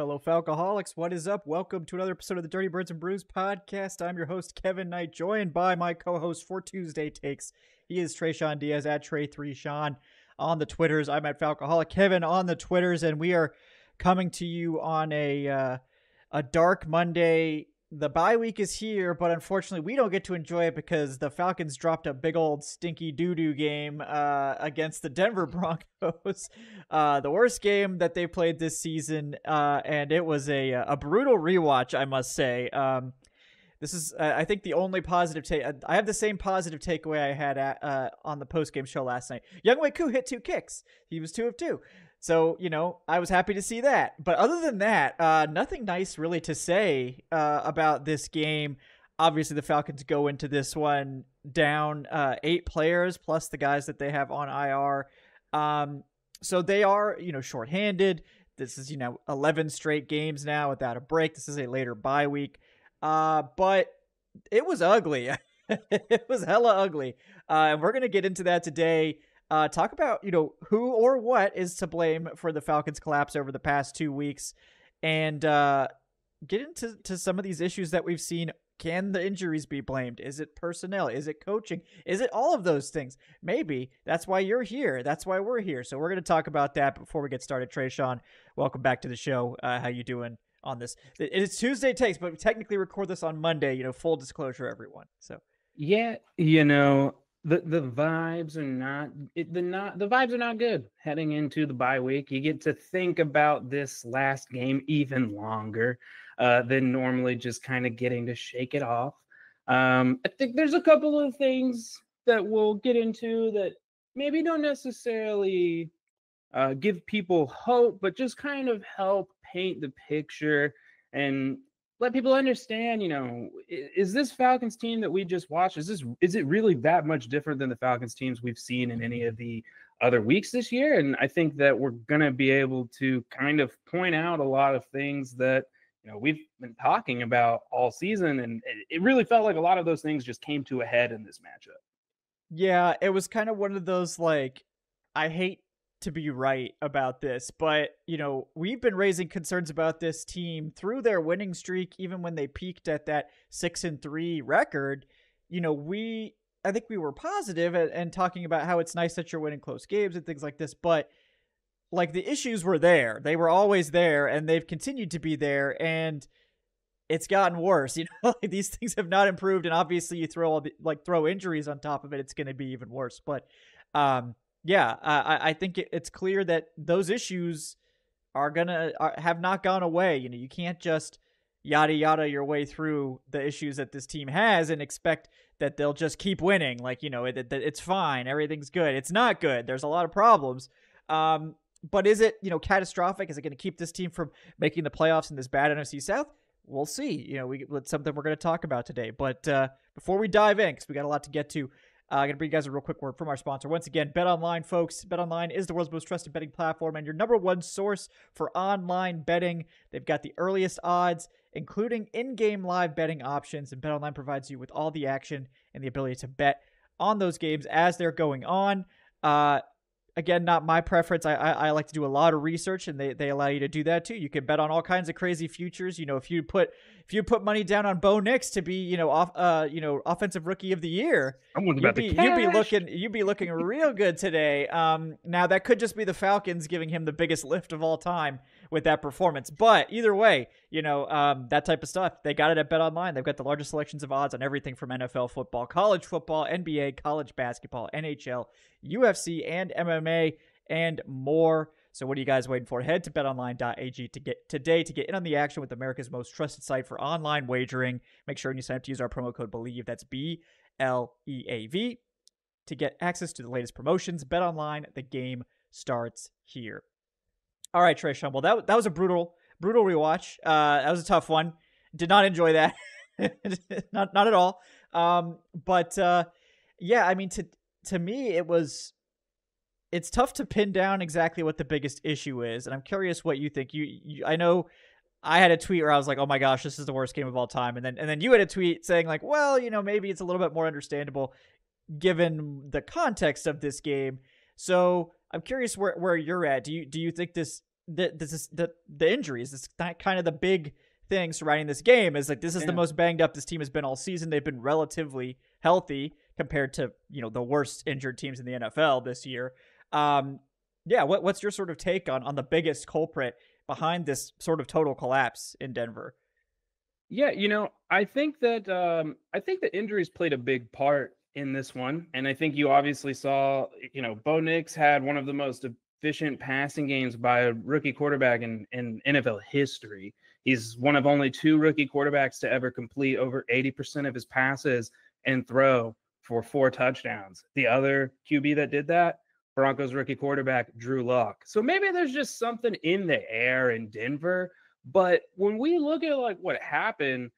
Fellow Falcoholics, what is up? Welcome to another episode of the Dirty Birds and Brews podcast. I'm your host, Kevin Knight, joined by my co-host for Tuesday Takes. He is Tre'Shon Diaz at Trey3Sean on the Twitters. I'm at Falcoholic Kevin on the Twitters, and we are coming to you on a dark Monday. The bye week is here, but unfortunately we don't get to enjoy it because the Falcons dropped a big old stinky doo-doo game against the Denver Broncos. The worst game that they played this season, and it was a brutal rewatch, I must say. This is, I think, the only positive take. I have the same positive takeaway I had on the post-game show last night. Younghoe Koo hit 2 kicks. He was 2 of 2. So, I was happy to see that. But other than that, nothing nice really to say about this game. Obviously, the Falcons go into this one down 8 players plus the guys that they have on IR. So they are, shorthanded. This is, 11 straight games now without a break. This is a later bye week. But it was ugly. It was hella ugly. And we're going to get into that today. Talk about, who or what is to blame for the Falcons' collapse over the past 2 weeks, and get into some of these issues that we've seen. Can the injuries be blamed? Is it personnel? Is it coaching? Is it all of those things? Maybe. That's why you're here. That's why we're here. So we're going to talk about that before we get started. Tre'Shon, welcome back to the show. How you doing on this? It's Tuesday Takes, but we technically record this on Monday, full disclosure, everyone. So yeah, The vibes are the vibes are not good heading into the bye week. You get to think about this last game even longer than normally, just kind of getting to shake it off. I think there's a couple of things that we'll get into that maybe don't necessarily give people hope, but just kind of help paint the picture and let people understand, is this Falcons team that we just watched, is it really that much different than the Falcons teams we've seen in any of the other weeks this year? And I think that we're going to be able to kind of point out a lot of things that, we've been talking about all season. And it really felt like a lot of those things just came to a head in this matchup. Yeah, it was kind of one of those, I hate to be right about this, but we've been raising concerns about this team through their winning streak, even when they peaked at that 6-3 record. I think we were positive and talking about how it's nice that you're winning close games and things like this, but the issues were there. They were always there, and they've continued to be there, and it's gotten worse. These things have not improved, and obviously you throw throw injuries on top of it, it's going to be even worse. But yeah, I think it's clear that those issues have not gone away. You can't just yada yada your way through the issues that this team has and expect that they'll just keep winning. It's fine, everything's good. It's not good. There's a lot of problems. But is it catastrophic? Is it going to keep this team from making the playoffs in this bad NFC South? We'll see. It's something we're going to talk about today. But before we dive in, because we got a lot to get to. I'm going to bring you guys a real quick word from our sponsor. Once again, BetOnline, folks. BetOnline is the world's most trusted betting platform and your number one source for online betting. They've got the earliest odds, including in-game live betting options, and BetOnline provides you with all the action and the ability to bet on those games as they're going on. Again, not my preference. I like to do a lot of research, and they allow you to do that too. You can bet on all kinds of crazy futures. If you put money down on Bo Nix to be offensive rookie of the year, you'd be looking real good today. Now that could just be the Falcons giving him the biggest lift of all time with that performance. But either way, that type of stuff, they got it at BetOnline. They've got the largest selections of odds on everything from NFL football, college football, NBA, college basketball, NHL, UFC, and MMA, and more. So what are you guys waiting for? Head to betonline.ag to get in on the action with America's most trusted site for online wagering. Make sure you sign up to use our promo code BELIEVE. That's BLEAV to get access to the latest promotions. BetOnline, the game starts here. All right, Tre'Shon. Well, that was a brutal rewatch. That was a tough one. Did not enjoy that. not at all. But yeah, I mean, to me, it's tough to pin down exactly what the biggest issue is, and I'm curious what you think. I know I had a tweet where I was like, "Oh my gosh, this is the worst game of all time," and then you had a tweet saying like, "Well, maybe it's a little bit more understandable given the context of this game." So I'm curious where you're at. Do you think this the injuries. It's kind of the big thing surrounding this game is like this is the most banged up this team has been all season. They've been relatively healthy compared to the worst injured teams in the NFL this year. What's your sort of take on the biggest culprit behind this sort of total collapse in Denver? Yeah, I think that the injuries played a big part in this one, and I think you obviously saw, Bo Nix had one of the most efficient passing games by a rookie quarterback in NFL history. He's one of only 2 rookie quarterbacks to ever complete over 80% of his passes and throw for 4 touchdowns. The other QB that did that, Broncos rookie quarterback Drew Lock. So maybe there's just something in the air in Denver. But when we look at like what happened,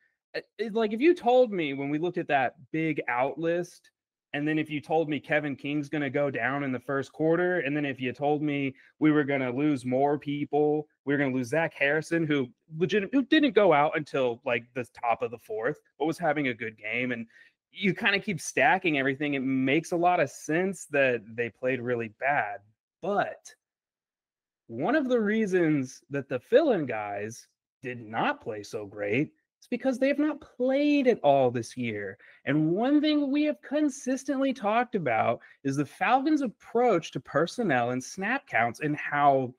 like if you told me when we looked at that big out list, and then if you told me Kevin King's going to go down in the first quarter, and then if you told me we were going to lose more people, we were going to lose Zach Harrison, who didn't go out until like the top of the 4th, but was having a good game, and you kind of keep stacking everything, it makes a lot of sense that they played really bad. But one of the reasons that the fill-in guys did not play so great is because they have not played at all this year. And one thing we have consistently talked about is the Falcons' approach to personnel and snap counts and how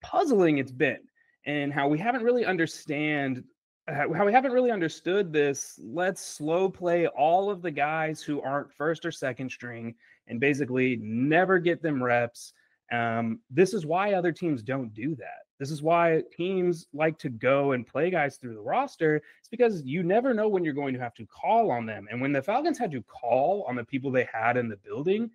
puzzling it's been and how we haven't really understood this. Let's slow play all of the guys who aren't first or second string and basically never get them reps. This is why other teams don't do that. This is why teams like to go and play guys through the roster. It's because you never know when you're going to have to call on them. And when the Falcons had to call on the people they had in the building,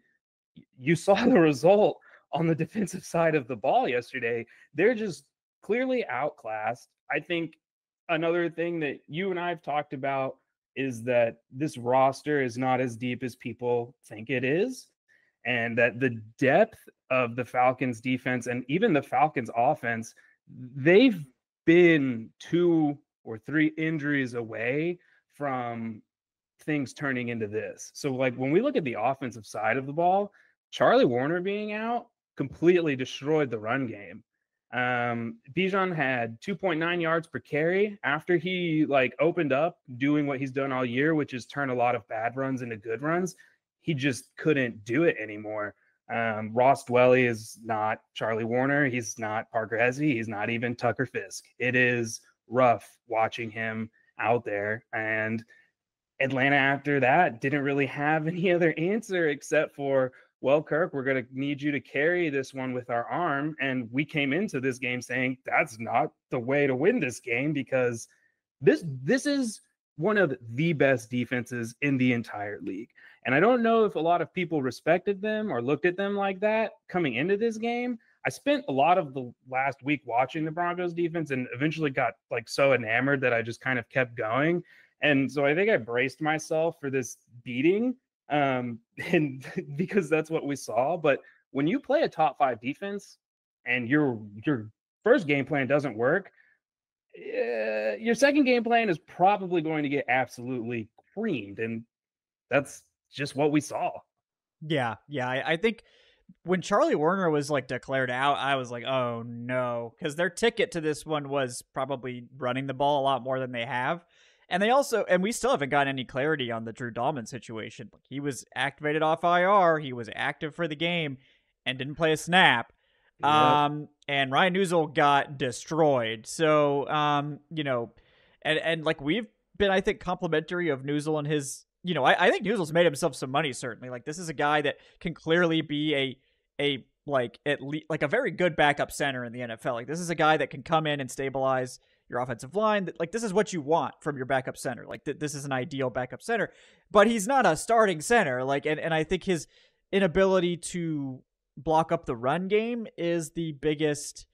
you saw the result on the defensive side of the ball yesterday. They're just clearly outclassed. I think another thing that you and I have talked about is that this roster is not as deep as people think it is. And that the depth of the Falcons defense and even the Falcons offense, they've been 2 or 3 injuries away from things turning into this. So like when we look at the offensive side of the ball, Charlie Warner being out completely destroyed the run game. Bijan had 2.9 yards per carry after he like opened up doing what he's done all year, which is turn a lot of bad runs into good runs. He just couldn't do it anymore. Ross Dwelly is not Charlie Warner. He's not Parker Hesse. He's not even Tucker Fisk. It is rough watching him out there. And Atlanta after that didn't really have any other answer except for, well, Kirk, we're going to need you to carry this one with our arm. And we came into this game saying that's not the way to win this game because this is one of the best defenses in the entire league. And I don't know if a lot of people respected them or looked at them like that coming into this game. I spent a lot of the last week watching the Broncos defense and eventually got like so enamored that I just kind of kept going. And so I think I braced myself for this beating and because that's what we saw. But when you play a top 5 defense and your first game plan doesn't work, your second game plan is probably going to get absolutely creamed. And that's just what we saw. Yeah. I think when Charlie Warner was like declared out, I was like, oh no, because their ticket to this one was probably running the ball a lot more than they have. And we still haven't gotten any clarity on the Drew Dahlman situation. He was activated off IR. He was active for the game and didn't play a snap. Yep. And Ryan Newsel got destroyed. So, and like we've been, I think, complimentary of Newsel and his, I think Newsel's made himself some money, certainly. Like this is a guy that can clearly be a at least like a very good backup center in the NFL. Like this is a guy that can come in and stabilize your offensive line. Like this is what you want from your backup center. Like this is an ideal backup center, but he's not a starting center. Like, and I think his inability to block up the run game is the biggest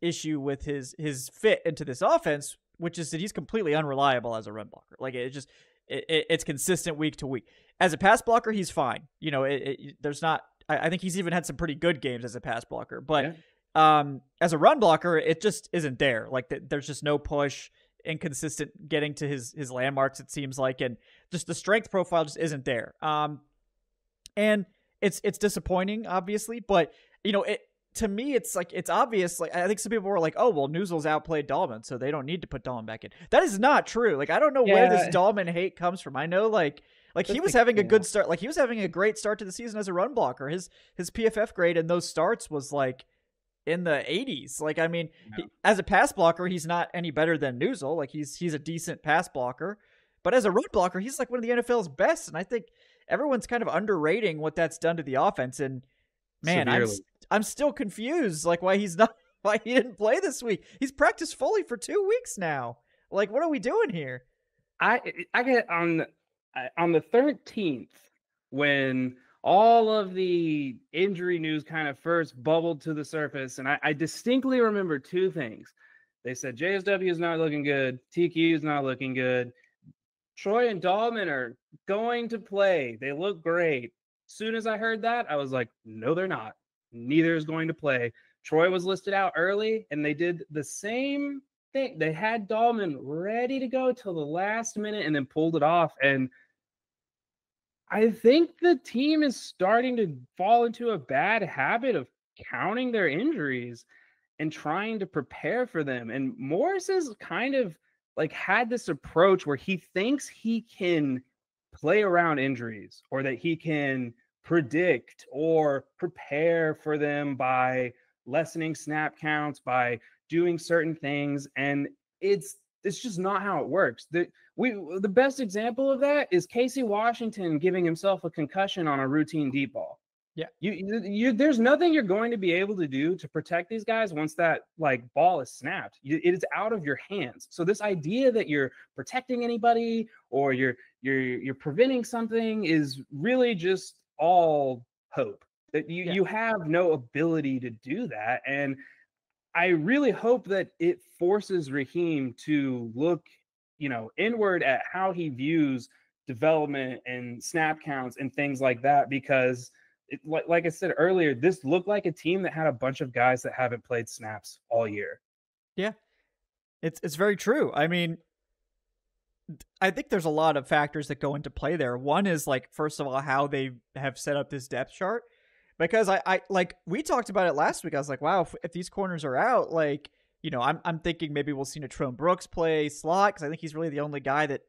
issue with his fit into this offense, which is that he's completely unreliable as a run blocker. Like it's consistent week to week. As a pass blocker, he's fine. There's not. I think he's even had some pretty good games as a pass blocker, but as a run blocker, it just isn't there. Like there's just no push, inconsistent getting to his landmarks. It seems like, and just the strength profile just isn't there. And it's disappointing, obviously, but to me, it's like, it's obvious. Like, I think some people were like, oh, well, Newsell's outplayed Dahlman, so they don't need to put Dahlman back in. That is not true. Like, I don't know where this Yeah, Dahlman hate comes from. I know, like he was having a good start. Like, he was having a great start to the season as a run blocker. His PFF grade in those starts was like in the 80s. Like, I mean, as a pass blocker, he's not any better than Newsell. Like, he's a decent pass blocker. But as a run blocker, he's like one of the NFL's best. And I think everyone's kind of underrating what that's done to the offense. And man, I'm still confused, like why he didn't play this week. He's practiced fully for 2 weeks now. Like, what are we doing here? I get on the 13th, when all of the injury news kind of first bubbled to the surface, and I distinctly remember two things. They said JSW is not looking good, TQ is not looking good, Troy and Dahlman are going to play, they look great. As soon as I heard that, I was like, no, they're not. Neither is going to play. Troy was listed out early, and they did the same thing. They had Dahlman ready to go till the last minute and then pulled it off. And I think the team is starting to fall into a bad habit of counting their injuries and trying to prepare for them. And Morris has kind of like had this approach where he thinks he can play around injuries, or that he can predict or prepare for them by lessening snap counts, by doing certain things. And it's just not how it works. The best example of that is Casey Washington giving himself a concussion on a routine deep ball. Yeah. There's nothing you're going to be able to do to protect these guys once that like ball is snapped. It is out of your hands. So this idea that you're protecting anybody or you're preventing something is really just all hope. That you have no ability to do that. And I really hope that it forces Raheem to look, inward at how he views development and snap counts and things like that, because like I said earlier, this looked like a team that had a bunch of guys that haven't played snaps all year. Yeah, it's very true. I mean, I think there's a lot of factors that go into play there. One is, like, first of all, how they have set up this depth chart. Because I like, we talked about it last week. I was like, wow, if these corners are out, like, I'm thinking maybe we'll see Natrone Brooks play slot, because I think he's really the only guy that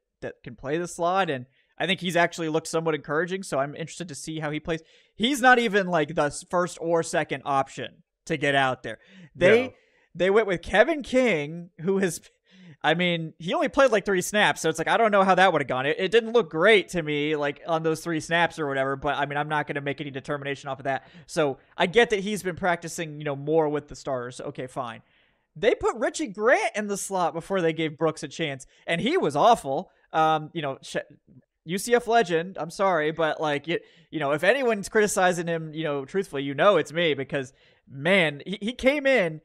can play the slot. And I think he's actually looked somewhat encouraging, so I'm interested to see how he plays. He's not even like the first or second option to get out there. They went with Kevin King, who has, I mean, he only played like 3 snaps, so it's like, I don't know how that would have gone. It didn't look great to me, like on those 3 snaps or whatever, but I mean, I'm not going to make any determination off of that. So I get that he's been practicing, more with the starters. Okay, fine. They put Richie Grant in the slot before they gave Brooks a chance, and he was awful. UCF legend, I'm sorry, but like, if anyone's criticizing him, truthfully, it's me, because man, he came in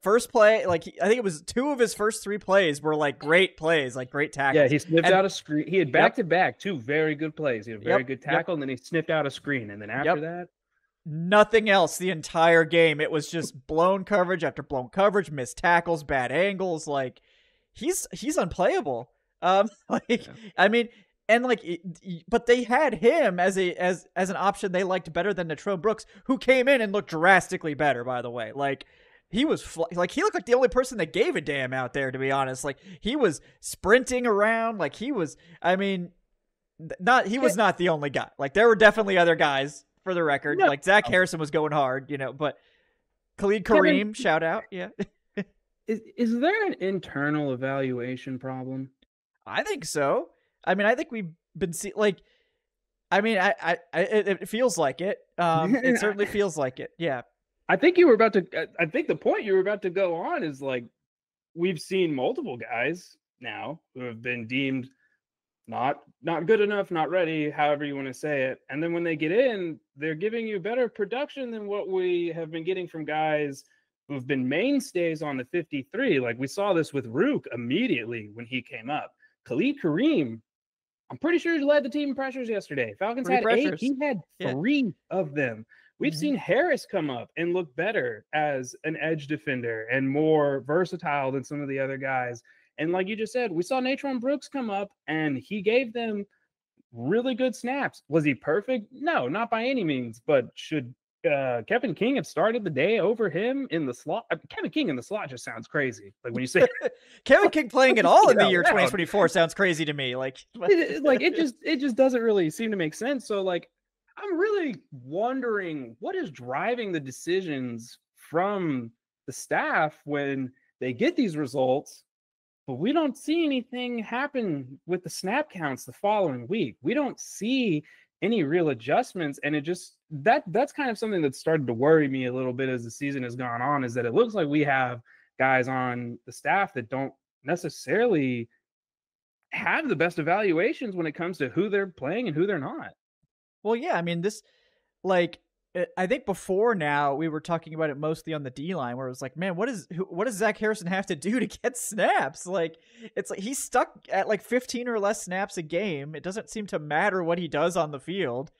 first play, like I think it was 2 of his first 3 plays were like great plays, like great tackles. Yeah, he sniffed out a screen. He had back-to-back 2 very good plays. He had a very good tackle, and then he sniffed out a screen, and then after that, nothing else the entire game. It was just blown coverage after blown coverage, missed tackles, bad angles. Like, he's unplayable. I mean. And like, but they had him as an option they liked better than Natrone Brooks, who came in and looked drastically better, by the way. Like, he was he looked like the only person that gave a damn out there, to be honest. Like, he was sprinting around, like he was. I mean, he was not the only guy. Like, there were definitely other guys, for the record. No. Like, Zach Harrison was going hard, but Khalid Kareem, shout out, yeah. Is there an internal evaluation problem? I think so. I mean, I think we've been seeing, like, I mean, it feels like it. It certainly feels like it. Yeah. I think the point you were about to go on is, like, we've seen multiple guys now who have been deemed not good enough, not ready, however you want to say it. And then when they get in, they're giving you better production than what we have been getting from guys who've been mainstays on the 53. Like, we saw this with Rook immediately when he came up. Khalid Kareem, I'm pretty sure he led the team in pressures yesterday. Falcons had 8. He had 3 of them. We've seen Harris come up and look better as an edge defender and more versatile than some of the other guys. And like you just said, we saw Natrone Brooks come up and he gave them really good snaps. Was he perfect? No, not by any means. But should Kevin King had started the day over him in the slot. Kevin King in the slot just sounds crazy. Like when you say Kevin King playing at all in the year loud. 2024 sounds crazy to me. Like it just doesn't really seem to make sense. So like I'm really wondering what is driving the decisions from the staff when they get these results, but we don't see anything happen with the snap counts the following week. We don't see any real adjustments, and it just that's kind of something that started to worry me a little bit as the season has gone on, is that it looks like we have guys on the staff that don't necessarily have the best evaluations when it comes to who they're playing and who they're not. Well, yeah, I mean, this, like, I think before now we were talking about it mostly on the D line, where it was like, man, what does Zach Harrison have to do to get snaps? Like, it's like he's stuck at like 15 or less snaps a game. It doesn't seem to matter what he does on the field.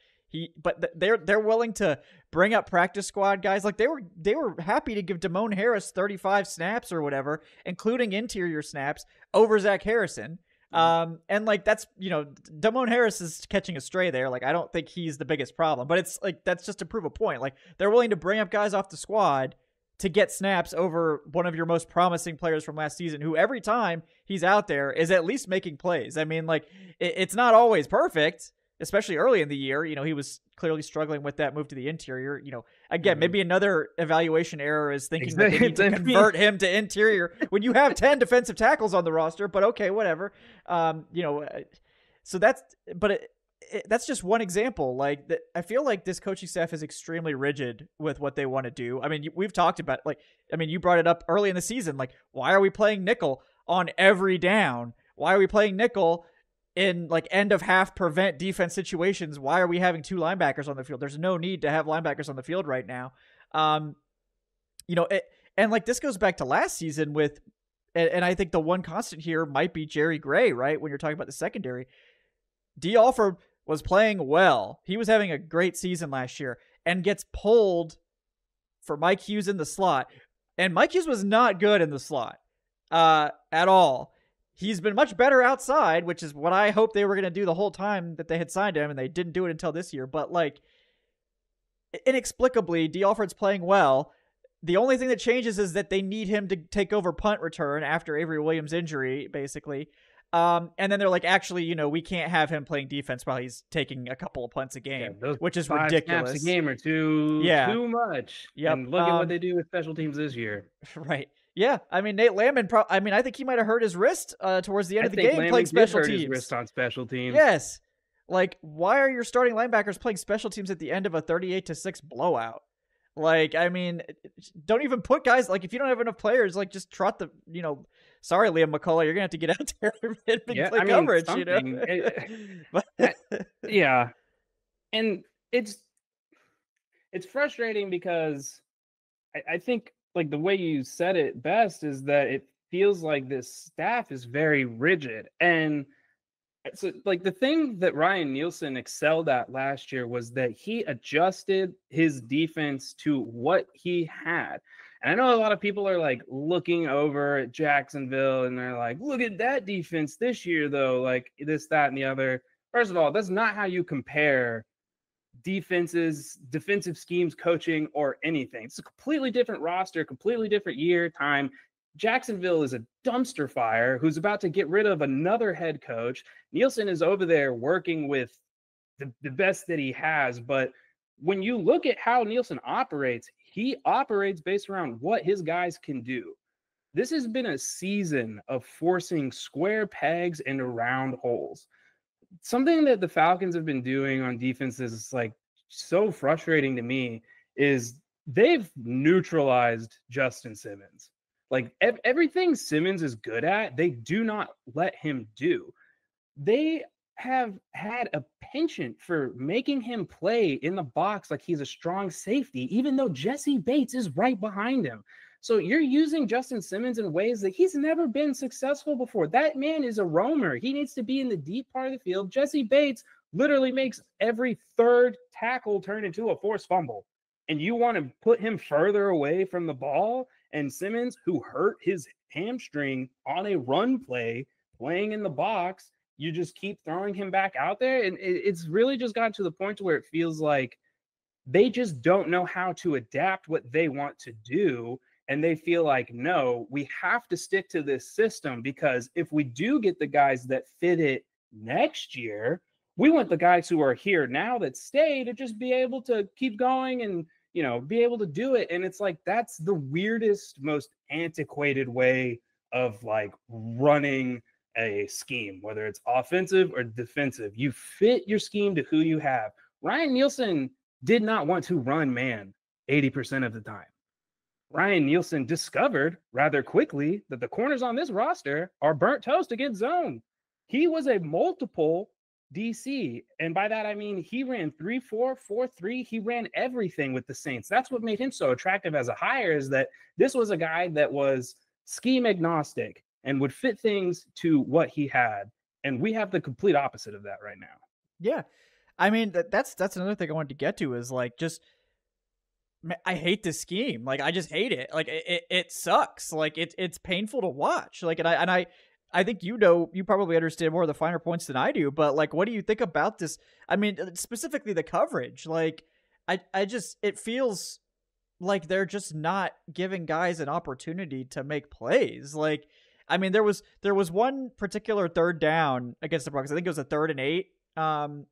But they're willing to bring up practice squad guys. Like they were happy to give Damone Harris 35 snaps or whatever, including interior snaps, over Zach Harrison. And like that's, Damone Harris is catching a stray there. Like I don't think he's the biggest problem, but it's like that's just to prove a point. Like they're willing to bring up guys off the squad to get snaps over one of your most promising players from last season, who every time he's out there is at least making plays. I mean, like it's not always perfect, especially early in the year. He was clearly struggling with that move to the interior. Again, maybe another evaluation error is thinking that they need to convert him to interior when you have 10 defensive tackles on the roster, but okay, whatever. So that's just one example. Like I feel like this coaching staff is extremely rigid with what they want to do. I mean, we've talked about, you brought it up early in the season. Like, why are we playing nickel on every down? Why are we playing nickel in like end of half prevent defense situations? Why are we having two linebackers on the field? There's no need to have linebackers on the field right now. And like this goes back to last season and I think the one constant here might be Jerry Gray, right? When you're talking about the secondary, D. Alford was playing well. He was having a great season last year and gets pulled for Mike Hughes in the slot. And Mike Hughes was not good in the slot at all. He's been much better outside, which is what I hoped they were going to do the whole time that they had signed him, and they didn't do it until this year. But, like, inexplicably, D. Alford's playing well. The only thing that changes is that they need him to take over punt return after Avery Williams' injury, basically. And then they're like, actually, we can't have him playing defense while he's taking a couple of punts a game, which is ridiculous. Snaps a game or two, too much. Yep. And look at what they do with special teams this year. Right. Yeah, I mean, Nate Landman, I think he might have hurt his wrist towards the end of the game playing special teams. His wrist on special teams. Yes. Like, why are your starting linebackers playing special teams at the end of a 38-6 blowout? Like, I mean, don't even put guys, like, if you don't have enough players, like, just trot the, sorry, Liam McCullough, you're going to have to get out there and play coverage, Yeah. And it's frustrating because I think, like, the way you said it best is that it feels like this staff is very rigid. And so, like, the thing that Ryan Nielsen excelled at last year was that he adjusted his defense to what he had. And I know a lot of people are, like, looking over at Jacksonville and they're like, look at that defense this year, though, like this, that, and the other. First of all, that's not how you compare defenses, defensive schemes, coaching, or anything. It's a completely different roster, completely different year, time. Jacksonville is a dumpster fire who's about to get rid of another head coach. Nielsen is over there working with the best that he has. But when you look at how Nielsen operates, he operates based around what his guys can do. This has been a season of forcing square pegs into round holes. Something that the Falcons have been doing on defense is like so frustrating to me is they've neutralized Justin Simmons. Like everything Simmons is good at, they do not let him do. They have had a penchant for making him play in the box like he's a strong safety, even though Jesse Bates is right behind him. So you're using Justin Simmons in ways that he's never been successful before. That man is a roamer. He needs to be in the deep part of the field. Jesse Bates literally makes every third tackle turn into a forced fumble. And you want to put him further away from the ball? And Simmons, who hurt his hamstring on a run play, playing in the box, you just keep throwing him back out there. And it's really just gotten to the point where it feels like They just don't know how to adapt what they want to do. And they feel like, no, we have to stick to this system, because if we do get the guys that fit it next year, we want the guys who are here now that stay to just be able to keep going and, be able to do it. And it's like, that's the weirdest, most antiquated way of like running a scheme, whether it's offensive or defensive. You fit your scheme to who you have. Ryan Nielsen did not want to run man 80% of the time. Ryan Nielsen discovered rather quickly that the corners on this roster are burnt toast against zone. He was a multiple DC. And by that, I mean, he ran 3-4, 4-3. He ran everything with the Saints. That's what made him so attractive as a hire, is that this was a guy that was scheme agnostic and would fit things to what he had. And we have the complete opposite of that right now. Yeah. I mean, that's another thing I wanted to get to, is like, just, I hate this scheme. Like, I just hate it. Like, it sucks. Like, it's painful to watch. Like, and I think, you probably understand more of the finer points than I do, but like, what do you think about this? I mean, specifically the coverage. Like, I just, it feels like they're just not giving guys an opportunity to make plays. Like, I mean, there was one particular third down against the Broncos. I think it was a 3rd and 8.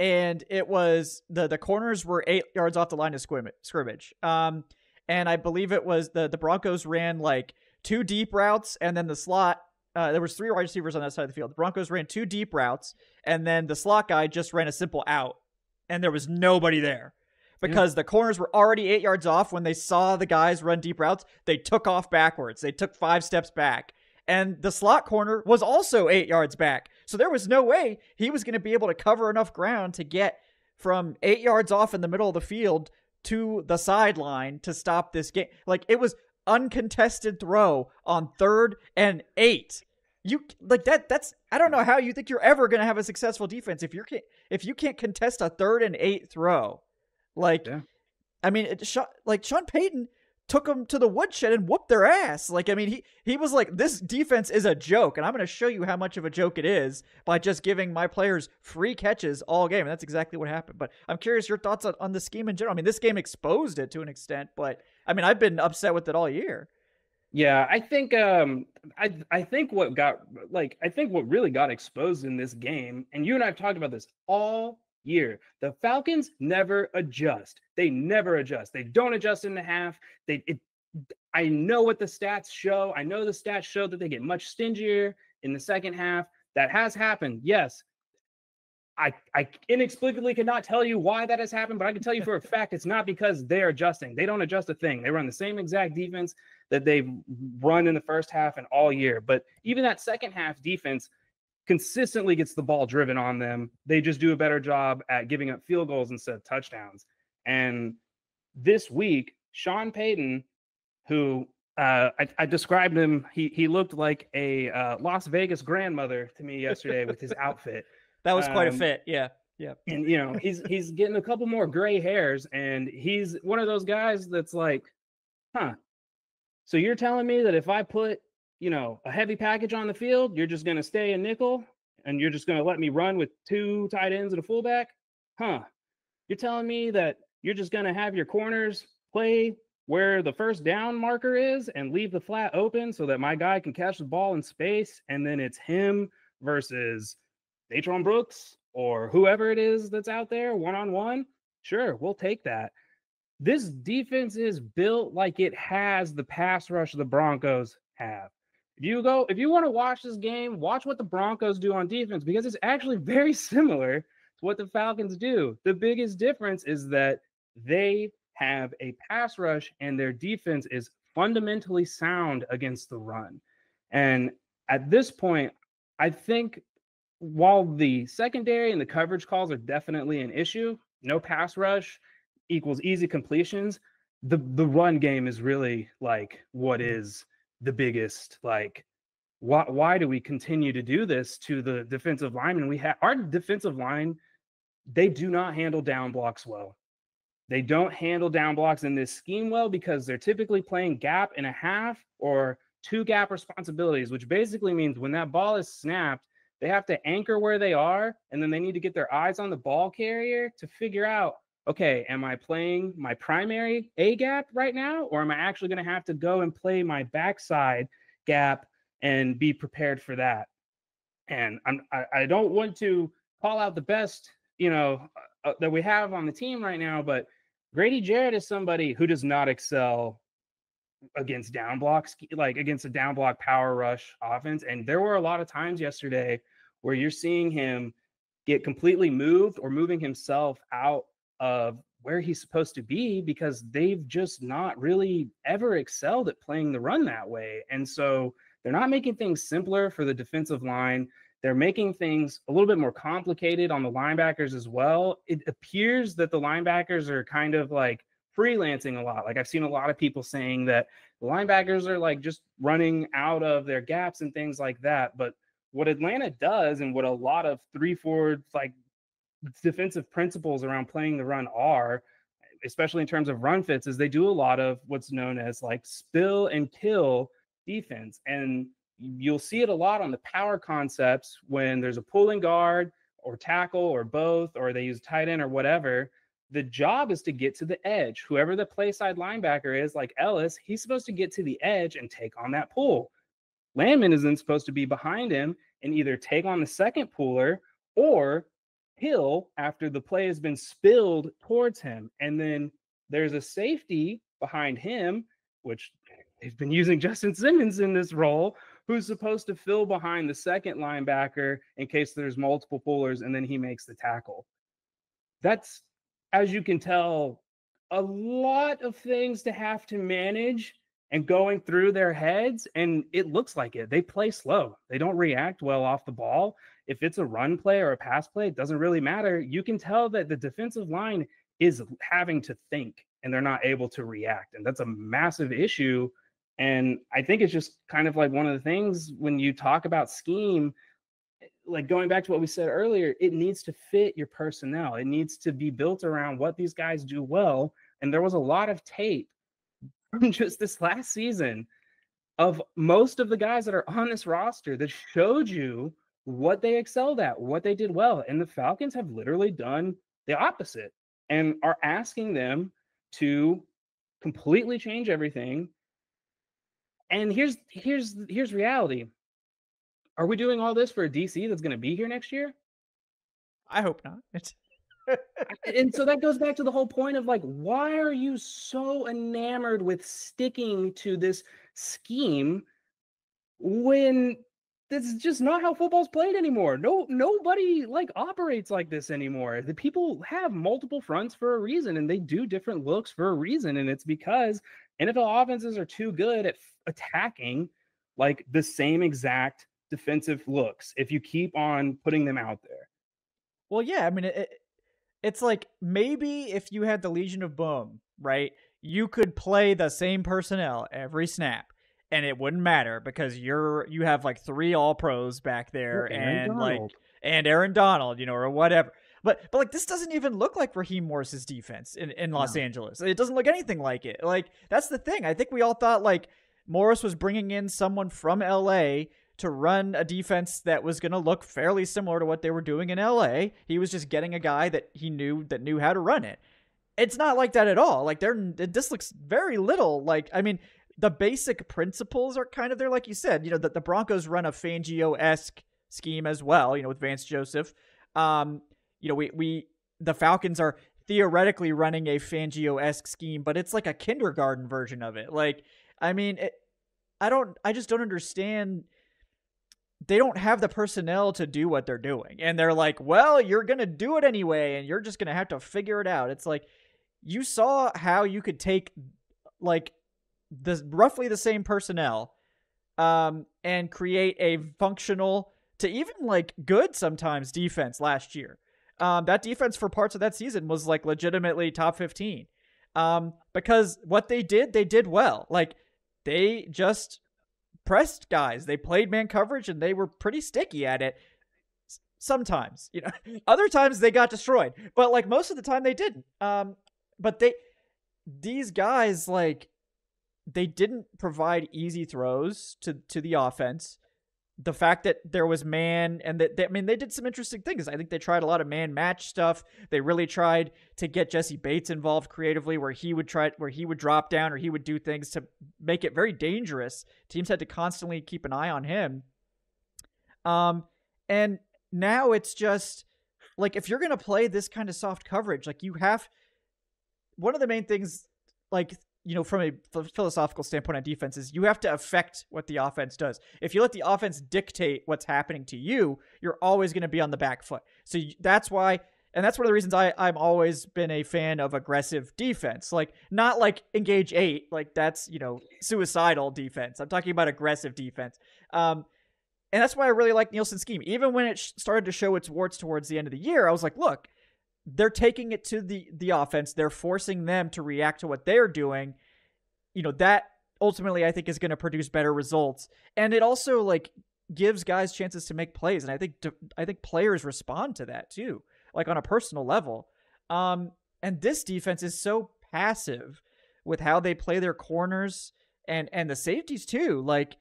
And it was the corners were 8 yards off the line of scrimmage. And I believe it was the Broncos ran like 2 deep routes, and then the slot. There was 3 wide receivers on that side of the field. The Broncos ran 2 deep routes, and then the slot guy just ran a simple out, and there was nobody there because the corners were already 8 yards off. When they saw the guys run deep routes, they took off backwards. They took 5 steps back. And the slot corner was also 8 yards back. So there was no way he was going to be able to cover enough ground to get from 8 yards off in the middle of the field to the sideline to stop this game. Like, it was uncontested throw on 3rd and 8. You like that's I don't know how you think you're ever going to have a successful defense if you can't contest a 3rd and 8 throw. Like, I mean, Sean Payton took them to the woodshed and whooped their ass. Like, I mean, he was like, this defense is a joke, and I'm going to show you how much of a joke it is by just giving my players free catches all game. And that's exactly what happened. But I'm curious your thoughts on the scheme in general. I mean, this game exposed it to an extent, but I mean, I've been upset with it all year. Yeah, I think I think what really got exposed in this game, and you and I have talked about this all year. The Falcons never adjust. They never adjust. They don't adjust in the half. I know what the stats show. I know the stats show that they get much stingier in the second half. That has happened. Yes. I inexplicably cannot tell you why that has happened, but I can tell you for a fact it's not because they're adjusting. They don't adjust a thing. They run the same exact defense that they've run in the first half and all year. But even that second half defense consistently gets the ball driven on them. They just do a better job at giving up field goals instead of touchdowns. And this week, Sean Payton, who I described him, he looked like a Las Vegas grandmother to me yesterday with his outfit. That was quite a fit. Yeah. And, he's getting a couple more gray hairs, and he's one of those guys that's like, so you're telling me that if I put, a heavy package on the field, you're just going to stay a nickel and you're just going to let me run with 2 tight ends and a fullback? You're telling me that you're just going to have your corners play where the first down marker is and leave the flat open so that my guy can catch the ball in space, and then it's him versus Natron Brooks or whoever it is that's out there one-on-one? Sure, we'll take that. This defense is built like it has the pass rush the Broncos have. If you want to watch this game, watch what the Broncos do on defense, because it's actually very similar to what the Falcons do. The biggest difference is that they have a pass rush and their defense is fundamentally sound against the run. And at this point, I think while the secondary and the coverage calls are definitely an issue, no pass rush equals easy completions. The run game is really like what is the biggest, like, why do we continue to do this to the defensive linemen? Our defensive line, they do not handle down blocks well. They don't handle down blocks in this scheme well because they're typically playing gap and a half or 2 gap responsibilities, which basically means when that ball is snapped, they have to anchor where they are, and then they need to get their eyes on the ball carrier to figure out, okay, am I playing my primary A gap right now, or am I actually going to have to go and play my backside gap and be prepared for that? And I don't want to call out the best, that we have on the team right now, but Grady Jarrett is somebody who does not excel against down blocks, like against a down block power rush offense. And there were a lot of times yesterday where you're seeing him get completely moved or moving himself out of where he's supposed to be because they've just not really ever excelled at playing the run that way. And so they're not making things simpler for the defensive line. They're making things a little bit more complicated on the linebackers as well. It appears that the linebackers are kind of like freelancing a lot. Like I've seen a lot of people saying that the linebackers are like just running out of their gaps and things like that. But what Atlanta does and what a lot of 3-4 like defensive principles around playing the run are, especially in terms of run fits, is they do a lot of what's known as like spill and kill defense. And you'll see it a lot on the power concepts when there's a pulling guard or tackle or both, or they use tight end or whatever. The job is to get to the edge. Whoever the play side linebacker is, like Ellis, he's supposed to get to the edge and take on that pull. Landman is then supposed to be behind him and either take on the second puller or hill after the play has been spilled towards him. And then there's a safety behind him, which they've been using Justin Simmons in this role, who's supposed to fill behind the second linebacker in case there's multiple pullers, and then he makes the tackle. That's, as you can tell, a lot of things to have to manage and going through their heads, and it looks like it. They play slow. They don't react well off the ball. If it's a run play or a pass play, it doesn't really matter. You can tell that the defensive line is having to think, and they're not able to react, and that's a massive issue. And I think it's just kind of like one of the things when you talk about scheme, like going back to what we said earlier, it needs to fit your personnel. It needs to be built around what these guys do well. And there was a lot of tape from just this last season of most of the guys that are on this roster that showed you what they excelled at, what they did well. And the Falcons have literally done the opposite and are asking them to completely change everything. And here's reality. Are we doing all this for a DC that's going to be here next year? I hope not. And so that goes back to the whole point of like, why are you so enamored with sticking to this scheme when that's just not how football's played anymore? Nobody like operates like this anymore. The people have multiple fronts for a reason, and they do different looks for a reason. And it's because NFL offenses are too good at attacking like the same exact defensive looks if you keep on putting them out there. Well, yeah, I mean, it's like maybe if you had the Legion of Boom, right, you could play the same personnel every snap, and it wouldn't matter because you have like 3 All-Pros back there, and Aaron Donald, or whatever. But like this doesn't even look like Raheem Morris's defense in Los Angeles. It doesn't look anything like it. Like that's the thing. I think we all thought like Morris was bringing in someone from LA to run a defense that was going to look fairly similar to what they were doing in LA. He was just getting a guy that he knew how to run it. It's not like that at all. Like this looks very little like, I mean, the basic principles are kind of there. Like you said, the Broncos run a Fangio-esque scheme as well, with Vance Joseph. The Falcons are theoretically running a Fangio-esque scheme, but it's like a kindergarten version of it. Like, I mean, I just don't understand. They don't have the personnel to do what they're doing. And they're like, well, you're going to do it anyway, and you're just going to have to figure it out. It's like, you saw how you could take like roughly the same personnel and create a functional to even like good sometimes defense last year. That defense for parts of that season was like legitimately top 15 because what they did well. Like they just pressed guys. They played man coverage and they were pretty sticky at it. Sometimes, other times they got destroyed, but like most of the time they didn't. But these guys, like, they didn't provide easy throws to the offense. the fact that there was man and that I mean, they did some interesting things. I think they tried a lot of man match stuff. They really tried to get Jesse Bates involved creatively, where he would drop down or he would do things to make it very dangerous. Teams had to constantly keep an eye on him. And now it's just like, if you're going to play this kind of soft coverage, like, you have one of the main things, like, you know, from a philosophical standpoint on defense, is you have to affect what the offense does. If you let the offense dictate what's happening to you, you're always going to be on the back foot. So that's why, and that's one of the reasons I've always been a fan of aggressive defense. Like, not like engage 8, like that's, you know, suicidal defense. I'm talking about aggressive defense. And that's why I really like Nielsen's scheme. Even when it started to show its warts towards the end of the year, I was like, look, they're taking it to the offense. They're forcing them to react to what they're doing. You know, that ultimately I think is going to produce better results. And it also, like, gives guys chances to make plays. And I think players respond to that too, like on a personal level. And this defense is so passive with how they play their corners and the safeties too. Like,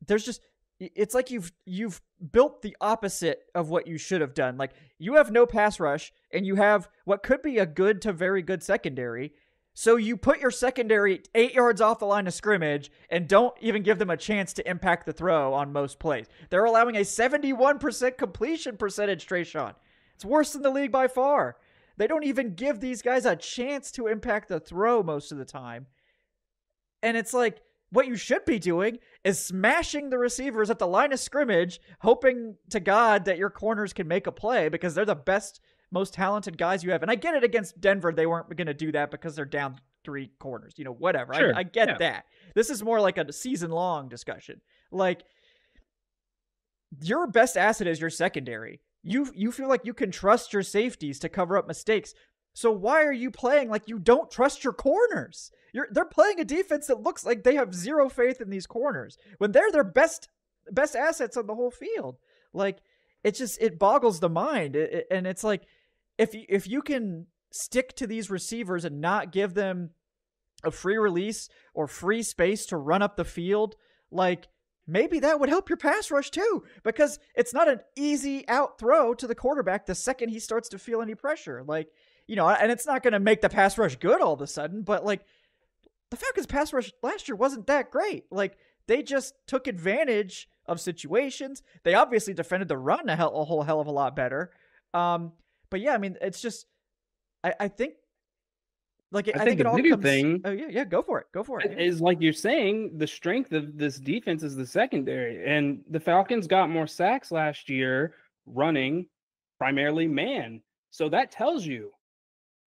there's just, it's like you've built the opposite of what you should have done. Like, you have no pass rush and you have what could be a good to very good secondary. So you put your secondary 8 yards off the line of scrimmage and don't even give them a chance to impact the throw on most plays. They're allowing a 71% completion percentage, Tre'Shon. It's worse than the league by far. They don't even give these guys a chance to impact the throw most of the time. And it's like, what you should be doing is smashing the receivers at the line of scrimmage, hoping to God that your corners can make a play, because they're the best, most talented guys you have. And I get it, against Denver, they weren't going to do that because they're down 3 corners, you know, whatever. Sure. I get that. This is more like a season-long discussion. Like, your best asset is your secondary. You feel like you can trust your safeties to cover up mistakes. So why are you playing like you don't trust your corners? They're playing a defense that looks like they have zero faith in these corners when they're their best assets on the whole field. Like, it boggles the mind. And it's like, if you can stick to these receivers and not give them a free release or free space to run up the field, like, maybe that would help your pass rush too, because it's not an easy out throw to the quarterback the second he starts to feel any pressure. Like, you know, and it's not going to make the pass rush good all of a sudden, but like, the Falcons pass rush last year wasn't that great. Like, they just took advantage of situations. They obviously defended the run a whole hell of a lot better. But yeah, I mean, it's just, I think, like, I think it all comes. Thing, oh yeah, go for it. Is, like you're saying, the strength of this defense is the secondary, and the Falcons got more sacks last year running primarily man. So that tells you,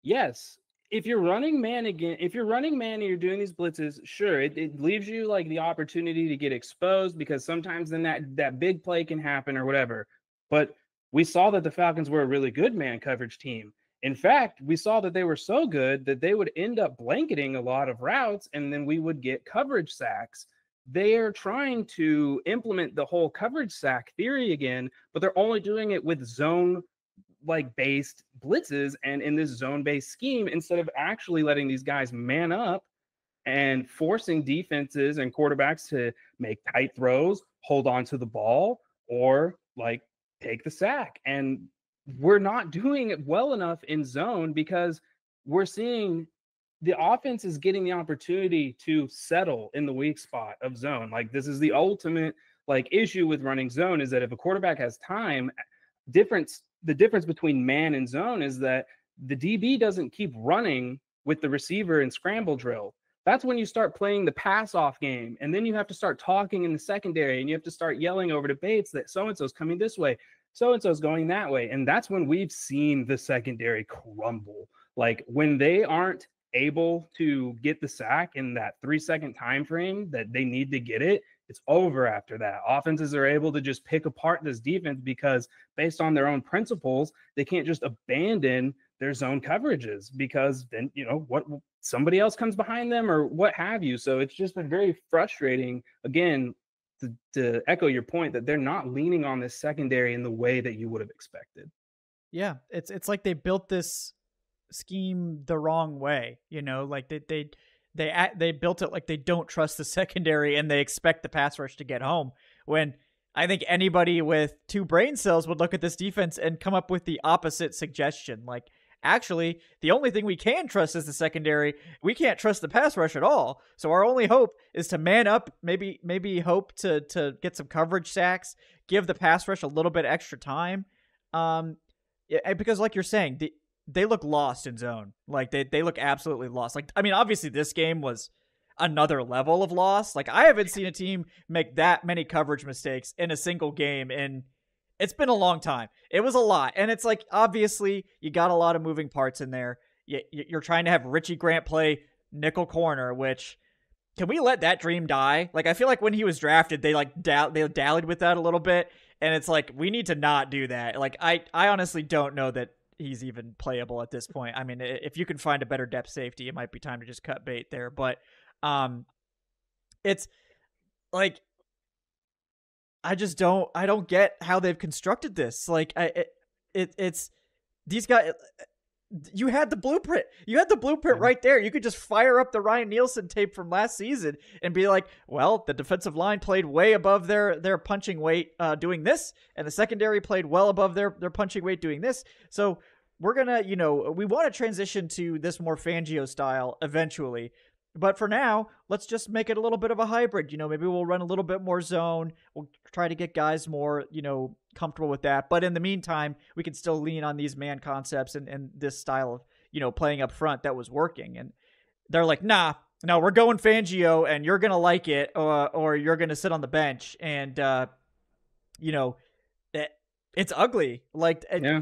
yes, if you're running man and you're doing these blitzes, sure, it leaves you like the opportunity to get exposed, because sometimes then that big play can happen or whatever. But we saw that the Falcons were a really good man coverage team. In fact, we saw that they were so good that they would end up blanketing a lot of routes, and then we would get coverage sacks. They are trying to implement the whole coverage sack theory again, but they're only doing it with zone based blitzes and in this zone based scheme, instead of actually letting these guys man up and forcing defenses and quarterbacks to make tight throws, hold on to the ball, or like take the sack. And we're not doing it well enough in zone, because we're seeing the offense is getting the opportunity to settle in the weak spot of zone. Like, this is the ultimate issue with running zone, is that if a quarterback has time, the difference between man and zone is that the DB doesn't keep running with the receiver in scramble drill. That's when you start playing the pass off game. And then you have to start talking in the secondary, and you have to start yelling over to Bates that so-and-so's coming this way, so-and-so's going that way. And that's when we've seen the secondary crumble. Like, when they aren't able to get the sack in that 3-second time frame that they need to get it, it's over after that. Offenses are able to just pick apart this defense because, based on their own principles, they can't just abandon their zone coverages, because then, you know, what, somebody else comes behind them or what have you. So it's just been very frustrating, again, to echo your point, that they're not leaning on this secondary in the way that you would have expected. Yeah, it's like they built this scheme the wrong way, you know, like they built it like they don't trust the secondary and they expect the pass rush to get home, when I think anybody with 2 brain cells would look at this defense and come up with the opposite suggestion. Like, actually, the only thing we can trust is the secondary. We can't trust the pass rush at all. So our only hope is to man up, maybe hope to get some coverage sacks, give the pass rush a little bit extra time. Because like you're saying, they look lost in zone. Like they look absolutely lost. Like, I mean, obviously this game was another level of loss. Like, I haven't seen a team make that many coverage mistakes in a single game, and it's been a long time. It was a lot. And it's like, obviously you got a lot of moving parts in there. You're trying to have Richie Grant play nickel corner, which, can we let that dream die? Like, I feel like when he was drafted, they dallied with that a little bit, and it's like, we need to not do that. Like, I honestly don't know that he's even playable at this point. I mean, if you can find a better depth safety, it might be time to just cut bait there. But it's like, I don't get how they've constructed this. Like, it's these guys. You had the blueprint. Right there. You could just fire up the Ryan Nielsen tape from last season and be like, well, the defensive line played way above their punching weight doing this, and the secondary played well above their punching weight doing this. So we're gonna, we want to transition to this more Fangio style eventually. But for now, let's just make it a little bit of a hybrid. Maybe we'll run a little bit more zone. We'll try to get guys more, comfortable with that. But in the meantime, we can still lean on these man concepts and this style of, playing up front that was working. And they're like, no, we're going Fangio, and you're going to like it, or you're going to sit on the bench. And, it's ugly. Like, Yeah.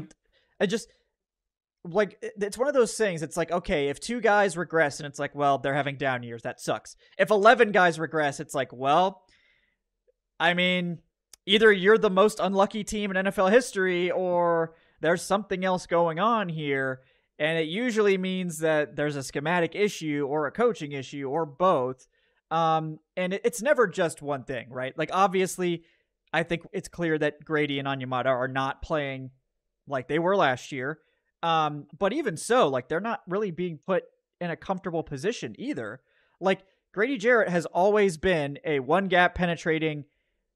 Like, it's one of those things. It's like, okay, if 2 guys regress, and it's like, well, they're having down years, that sucks. If 11 guys regress, it's like, well, I mean, either you're the most unlucky team in NFL history, or there's something else going on here. And it usually means that there's a schematic issue or a coaching issue or both. And it's never just one thing, right? Like, obviously, I think it's clear that Grady and Onyemata are not playing like they were last year. But even so, like, they're not really being put in a comfortable position either. Like, Grady Jarrett has always been a one gap penetrating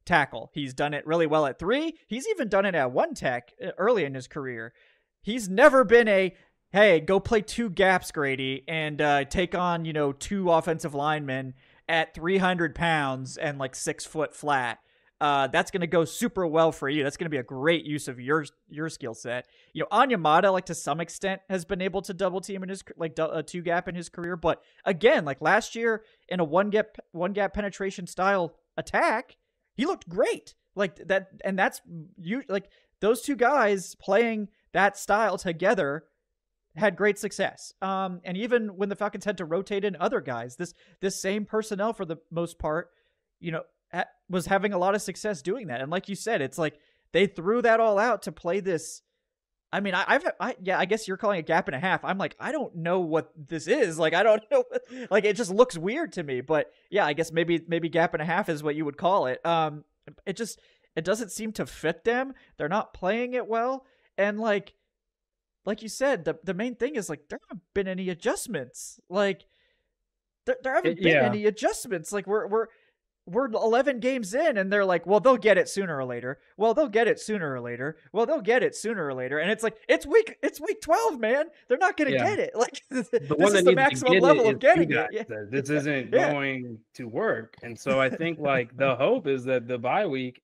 tackle. He's done it really well at 3. He's even done it at 1 tech early in his career. He's never been a, hey, go play 2 gaps, Grady, and take on, 2 offensive linemen at 300 pounds and like 6 foot flat. That's going to go super well for you. That's going to be a great use of your skill set. Onyemata, like, to some extent, has been able to double team in his, like, a 2 gap in his career. But again, like last year in a one gap penetration style attack, he looked great. Like that, and that's you. Like, those 2 guys playing that style together had great success. And even when the Falcons had to rotate in other guys, this same personnel for the most part, was having a lot of success doing that. And like you said, it's like they threw that all out to play this. I mean, I guess you're calling it gap and a half. I'm like, I don't know what this is. Like, I don't know. Like, it just looks weird to me. But yeah, I guess maybe gap and a half is what you would call it. It doesn't seem to fit them. They're not playing it well. And like you said, the main thing is, like, there haven't been any adjustments. Like, there haven't been any adjustments. Like, we're 11 games in, and they're like, well, they'll get it sooner or later. Well, they'll get it sooner or later. Well, they'll get it sooner or later. And it's like, it's week 12, man. They're not going to get it. Like, this is the maximum level of getting it. Yeah. This isn't going to work. And so I think, like, the hope is that the bye week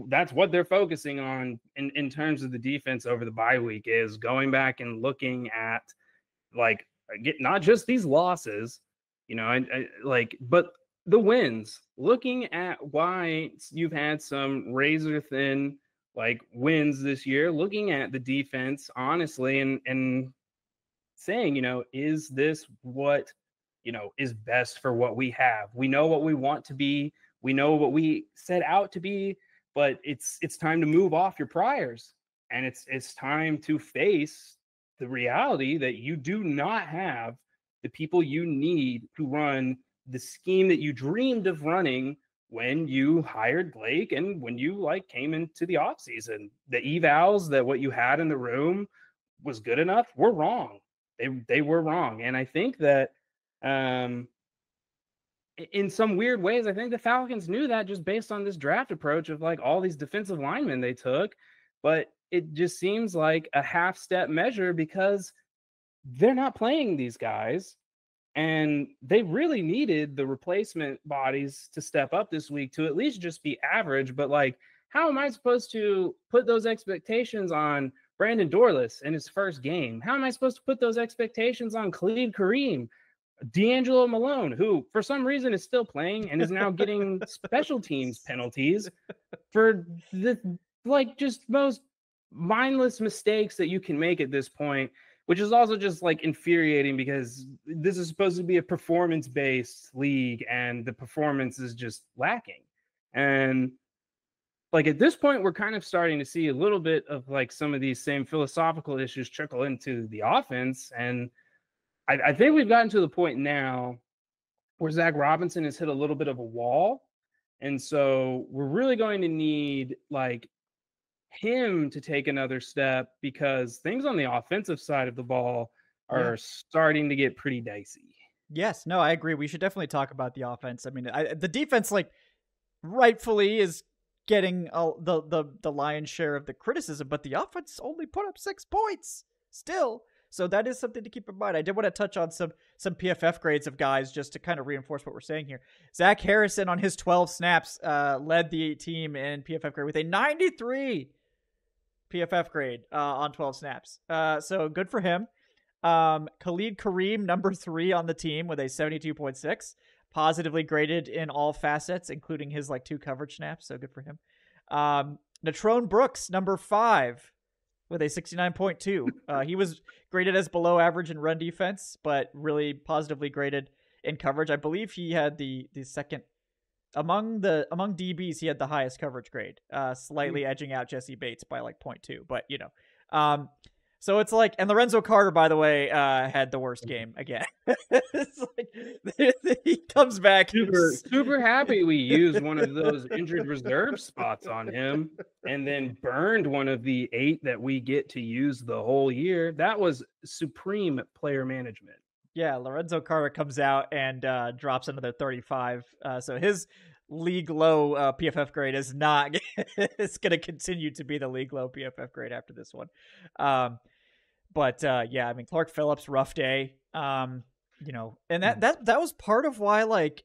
that's what they're focusing on in terms of the defense over the bye week, is going back and looking at, like, not just these losses, but the wins, looking at why you've had some razor thin, like, wins this year, looking at the defense honestly and saying, is this what, is best for what we have? We know what we want to be. We know what we set out to be, but it's time to move off your priors. And it's time to face the reality that you do not have the people you need to run the scheme that you dreamed of running when you hired Blake and when you, like, came into the offseason. The evals that what you had in the room was good enough were wrong. They were wrong. And I think that in some weird ways, I think the Falcons knew that just based on this draft approach of like all these defensive linemen they took. But it just seems like a half step measure because they're not playing these guys. And they really needed the replacement bodies to step up this week to at least just be average. But like, how am I supposed to put those expectations on Brandon Dorless in his first game? How am I supposed to put those expectations on Khalid Kareem, D'Angelo Malone, who for some reason is still playing and is now getting special teams penalties for the like just most mindless mistakes that you can make at this point, which is also just like infuriating because this is supposed to be a performance-based league and the performance is just lacking. And like at this point, we're kind of starting to see a little bit of like some of these same philosophical issues trickle into the offense. And I think we've gotten to the point now where Zach Robinson has hit a little bit of a wall. And so we're really going to need like him to take another step because things on the offensive side of the ball are starting to get pretty dicey. Yes, no, I agree. We should definitely talk about the offense. I mean, the defense, like, rightfully is getting the lion's share of the criticism, but the offense only put up 6 points still. So that is something to keep in mind. I did want to touch on some PFF grades of guys just to kind of reinforce what we're saying here. Zach Harrison on his 12 snaps led the team in PFF grade with a 93 PFF grade on 12 snaps. So good for him. Khalid Kareem, number 3 on the team with a 72.6. Positively graded in all facets, including his like 2 coverage snaps. So good for him. Natrone Brooks, number 5 with a 69.2. He was graded as below average in run defense, but really positively graded in coverage. I believe he had the second among DBs. He had the highest coverage grade, slightly edging out Jesse Bates by like 0.2. But you know, so it's like, and Lorenzo Carter, by the way, had the worst game again. It's like he comes back super happy we used one of those injured reserve spots on him and then burned one of the 8 that we get to use the whole year. That was supreme player management. Yeah, Lorenzo Carter comes out and drops another 35. So his league low PFF grade is not it's going to continue to be the league low PFF grade after this one. But yeah, I mean, Clark Phillips, rough day. You know, and that was part of why like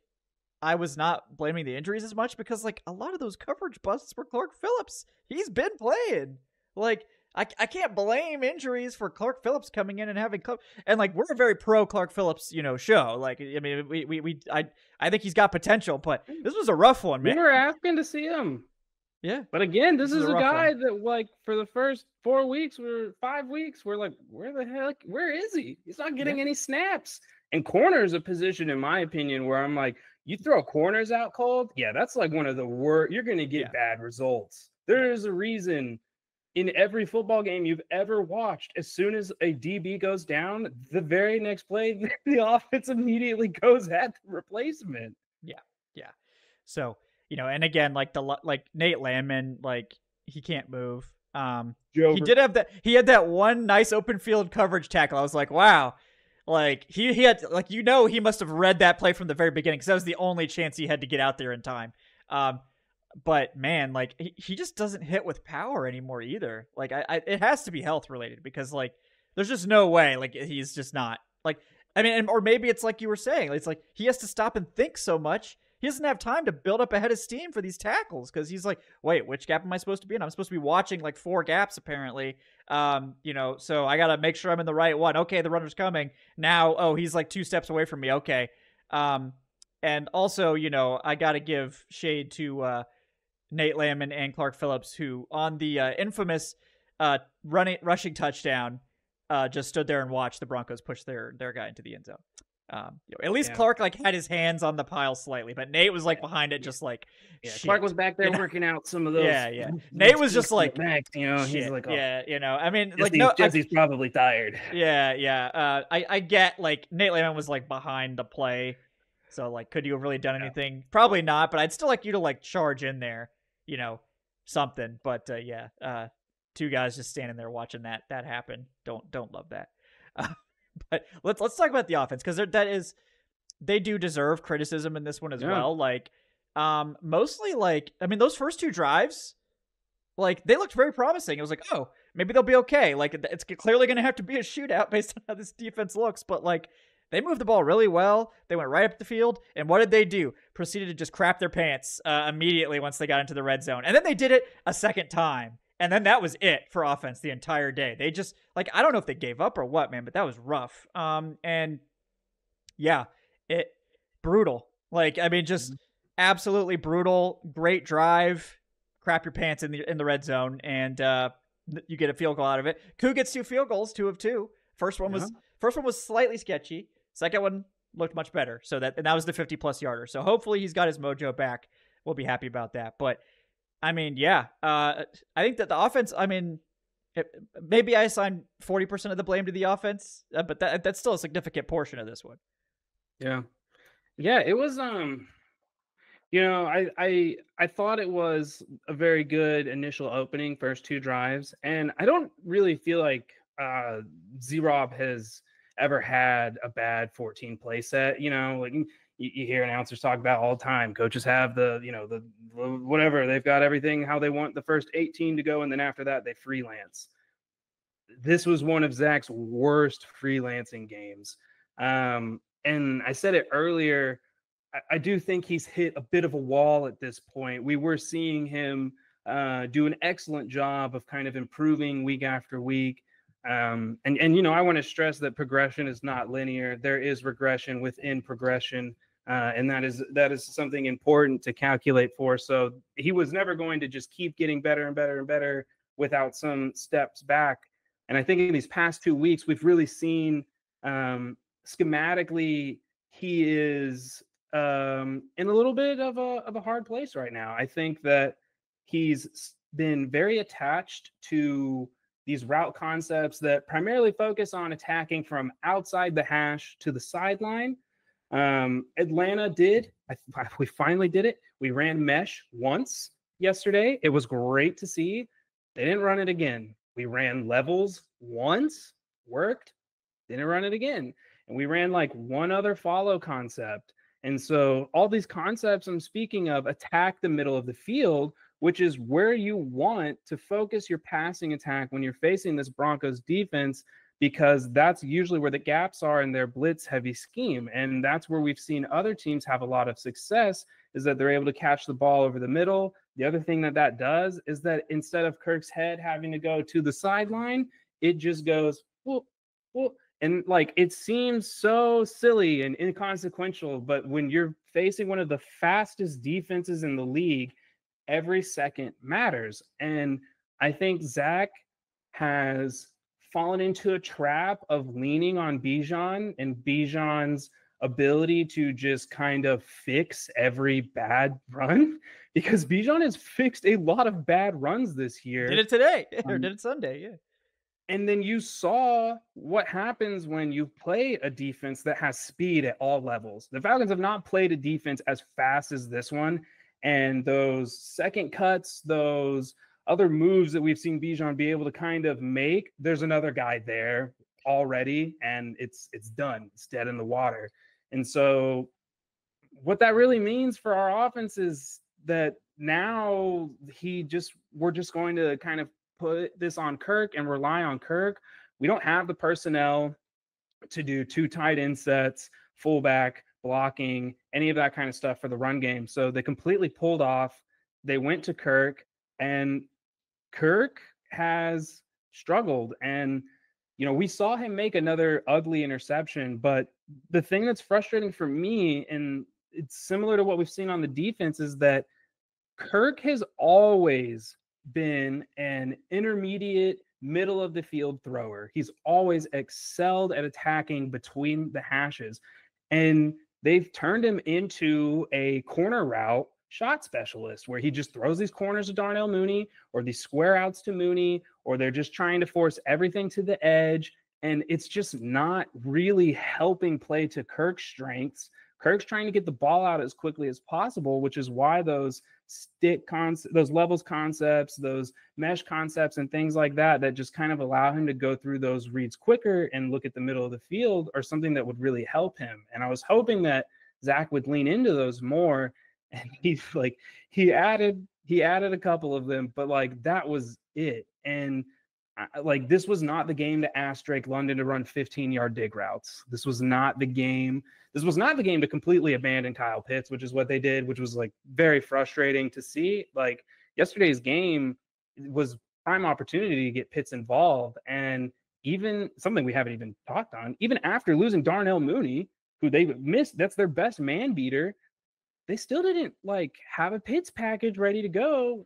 I was not blaming the injuries as much, because like a lot of those coverage busts were Clark Phillips. He's been playing. Like I can't blame injuries for Clark Phillips coming in and having and like we're a very pro Clark Phillips, you know, show. Like I mean, I think he's got potential, but this was a rough one, man. We were asking to see him. Yeah. But again, this is a guy that like for the first 4 weeks or 5 weeks, we're like, where the heck, where is he? He's not getting any snaps. And corner is a position, in my opinion, where I'm like, you throw corners out cold, yeah, that's like one of the worst. You're going to get bad results. There is a reason in every football game you've ever watched, as soon as a DB goes down, the very next play, the offense immediately goes at the replacement. Yeah. So, you know, and again, like Nate Landman, like he can't move. He did have that. He had that one nice open field coverage tackle. I was like, wow. Like he had, like, you know, he must have read that play from the very beginning, because that was the only chance he had to get out there in time. But man, like he just doesn't hit with power anymore either. Like it has to be health related, because like there's just no way. Like he's just not like, I mean, or maybe it's like you were saying, it's like he has to stop and think so much. He doesn't have time to build up a head of steam for these tackles, because he's like, wait, which gap am I supposed to be in? I'm supposed to be watching like 4 gaps apparently. You know, so I got to make sure I'm in the right one. Okay, the runner's coming. Now, oh, he's like 2 steps away from me. Okay. And also, you know, I got to give shade to Nate Landman and Clark Phillips, who on the infamous rushing touchdown just stood there and watched the Broncos push their guy into the end zone. You know, at least Clark like had his hands on the pile slightly, but Nate was like behind it, just like Clark was back there working out some of those. Yeah. Nate was just like, you know, he's like, oh, yeah, you know, I mean, Jesse's probably tired. Yeah. I get like Nate Landman was like behind the play, so like, could you have really done anything? Probably not, but I'd still like you to like charge in there, you know, something. But 2 guys just standing there watching that happen. Don't love that. But let's talk about the offense, because that is they do deserve criticism in this one as Yeah. well. Like, mostly like, I mean, those first 2 drives, like they looked very promising. It was like, oh, maybe they'll be okay. Like it's clearly going to have to be a shootout based on how this defense looks. But like they moved the ball really well. They went right up the field. And what did they do? Proceeded to just crap their pants immediately once they got into the red zone. And then they did it a second time. And then that was it for offense the entire day. They just like, I don't know if they gave up or what, man, but that was rough. And yeah, it brutal. Like, I mean, just absolutely brutal. Great drive. Crap your pants in the red zone, and you get a field goal out of it. Koo gets 2 field goals, 2 of 2. First one was slightly sketchy. Second one looked much better. So that was the 50+ yarder. So hopefully he's got his mojo back. We'll be happy about that. But I mean, yeah, I think that the offense. I mean, maybe I assign 40% of the blame to the offense, but that's still a significant portion of this one. Yeah, it was I thought it was a very good initial opening, first 2 drives, and I don't really feel like Z-Rob has ever had a bad 14 play set. Like you hear announcers talk about all the time. Coaches have the whatever, they've got everything how they want the first 18 to go, and then after that they freelance. This was one of Zach's worst freelancing games. And I said it earlier, I do think he's hit a bit of a wall at this point. We were seeing him do an excellent job of kind of improving week after week. And I want to stress that progression is not linear. There is regression within progression. And that is something important to calculate for. So he was never going to just keep getting better and better and better without some steps back. And I think in these past 2 weeks, we've really seen schematically he is in a little bit of a hard place right now. I think that he's been very attached to these route concepts that primarily focus on attacking from outside the hash to the sideline. Atlanta we finally did it. We ran mesh once yesterday. It was great to see. They didn't run it again. We ran levels once, worked, didn't run it again. And we ran like one other follow concept. And so all these concepts I'm speaking of attack the middle of the field, which is where you want to focus your passing attack when you're facing this Broncos defense, because that's usually where the gaps are in their blitz heavy scheme. And that's where we've seen other teams have a lot of success, is that they're able to catch the ball over the middle. The other thing that does is that instead of Kirk's head having to go to the sideline, it just goes, whoop, whoop. And like, it seems so silly and inconsequential, but when you're facing one of the fastest defenses in the league, every second matters. And I think Zach has fallen into a trap of leaning on Bijan and Bijan's ability to just kind of fix every bad run, because Bijan has fixed a lot of bad runs this year. Did it today or did it Sunday? Yeah. And then you saw what happens when you play a defense that has speed at all levels. The Falcons have not played a defense as fast as this one. And those second cuts, those other moves that we've seen Bijan be able to kind of make, there's another guy there already, and it's done. It's dead in the water. And so what that really means for our offense is that now we're just going to kind of put this on Kirk and rely on Kirk. We don't have the personnel to do 2 tight end sets, fullback, blocking, any of that kind of stuff for the run game. So they completely pulled off. They went to Kirk, and Kirk has struggled. And, we saw him make another ugly interception. But the thing that's frustrating for me, and it's similar to what we've seen on the defense, is that Kirk has always been an intermediate middle of the field thrower. He's always excelled at attacking between the hashes, and they've turned him into a corner route shot specialist where he just throws these corners to Darnell Mooney, or these square outs to Mooney, or they're just trying to force everything to the edge. And it's just not really helping play to Kirk's strengths. Kirk's trying to get the ball out as quickly as possible, which is why those those levels concepts, those mesh concepts and things like that just kind of allow him to go through those reads quicker and look at the middle of the field are something that would really help him. And I was hoping that Zach would lean into those more. And he added a couple of them, but like that was it. And like this was not the game to ask Drake London to run 15-yard dig routes. This was not the game. This was not the game to completely abandon Kyle Pitts, which is what they did, which was like very frustrating to see. Like yesterday's game was prime opportunity to get Pitts involved. And even something we haven't even talked on, even after losing Darnell Mooney, who they missed, that's their best man beater, they still didn't like have a Pitts package ready to go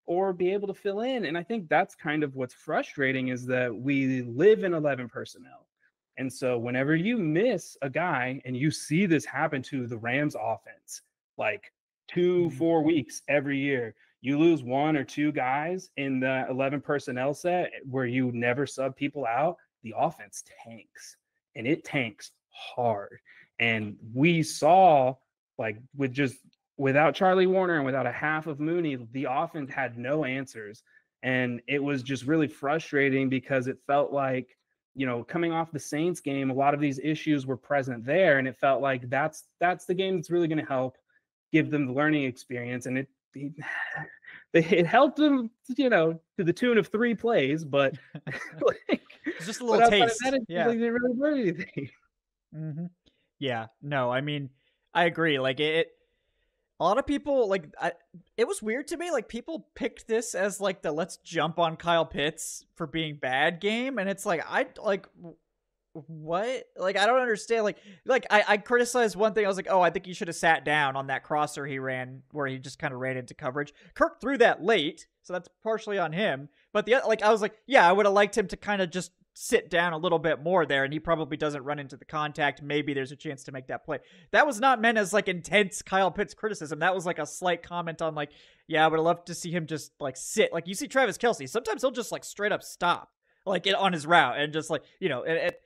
or be able to fill in. And I think that's kind of what's frustrating is that we live in 11 personnel. And so whenever you miss a guy and you see this happen to the Rams offense, like 2-4 weeks every year, you lose one or two guys in the 11 personnel set where you never sub people out, the offense tanks, and it tanks hard. And we saw like without Charlie Warner and without a half of Mooney, the offense had no answers. And it was just really frustrating because it felt like, you know, coming off the Saints game, a lot of these issues were present there. And it felt like that's the game that's really going to help give them the learning experience. And it helped them, you know, to the tune of 3 plays, but like, it's just a little taste. Like they didn't really learn anything. Mm-hmm. Yeah, no, I mean, I agree. Like a lot of people it was weird to me. Like people picked this as like the let's jump on Kyle Pitts for being bad game. And it's like, what? Like, I don't understand. Like I criticized one thing. I was like, oh, I think he should have sat down on that crosser he ran where he just kind of ran into coverage. Kirk threw that late, so that's partially on him. But I was like, yeah, I would have liked him to kind of just sit down a little bit more there, and he probably doesn't run into the contact. Maybe there's a chance to make that play. That was not meant as like intense Kyle Pitts criticism. That was like a slight comment on like, yeah, I would have loved to see him just like sit. Like you see Travis Kelce, sometimes he'll just like straight up stop like on his route and just like, you know,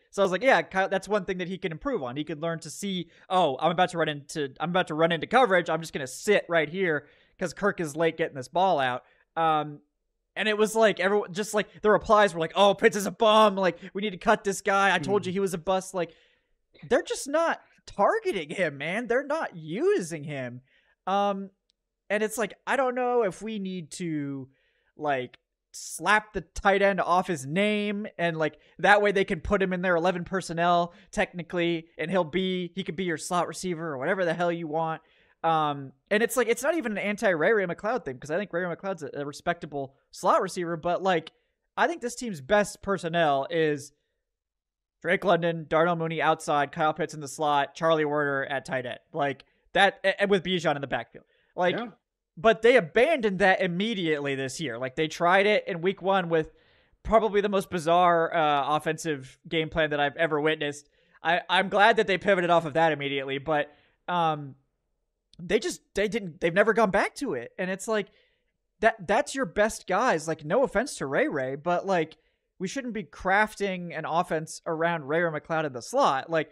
so I was like, yeah, Kyle, that's one thing that he can improve on. He could learn to see, oh, I'm about to run into coverage. I'm just going to sit right here because Kirk is late getting this ball out. And it was like everyone just like the replies were like, oh, Pitts is a bum. Like we need to cut this guy. I told you he was a bust. Like they're just not targeting him, man. They're not using him. And it's like, I don't know if we need to like slap the tight end off his name and like that way they can put him in their 11 personnel technically. And he could be your slot receiver or whatever the hell you want. And it's like, it's not even an anti-Ray McLeod thing, because I think Ray McLeod's a respectable slot receiver, but like, I think this team's best personnel is Drake London, Darnell Mooney outside, Kyle Pitts in the slot, Charlie Warner at tight end. Like that, and with Bijan in the backfield. Like, yeah. But they abandoned that immediately this year. Like they tried it in week 1 with probably the most bizarre offensive game plan that I've ever witnessed. I'm glad that they pivoted off of that immediately, but they've never gone back to it. And it's like, that's your best guys. Like, no offense to Ray, but like, we shouldn't be crafting an offense around Ray McLeod in the slot. Like,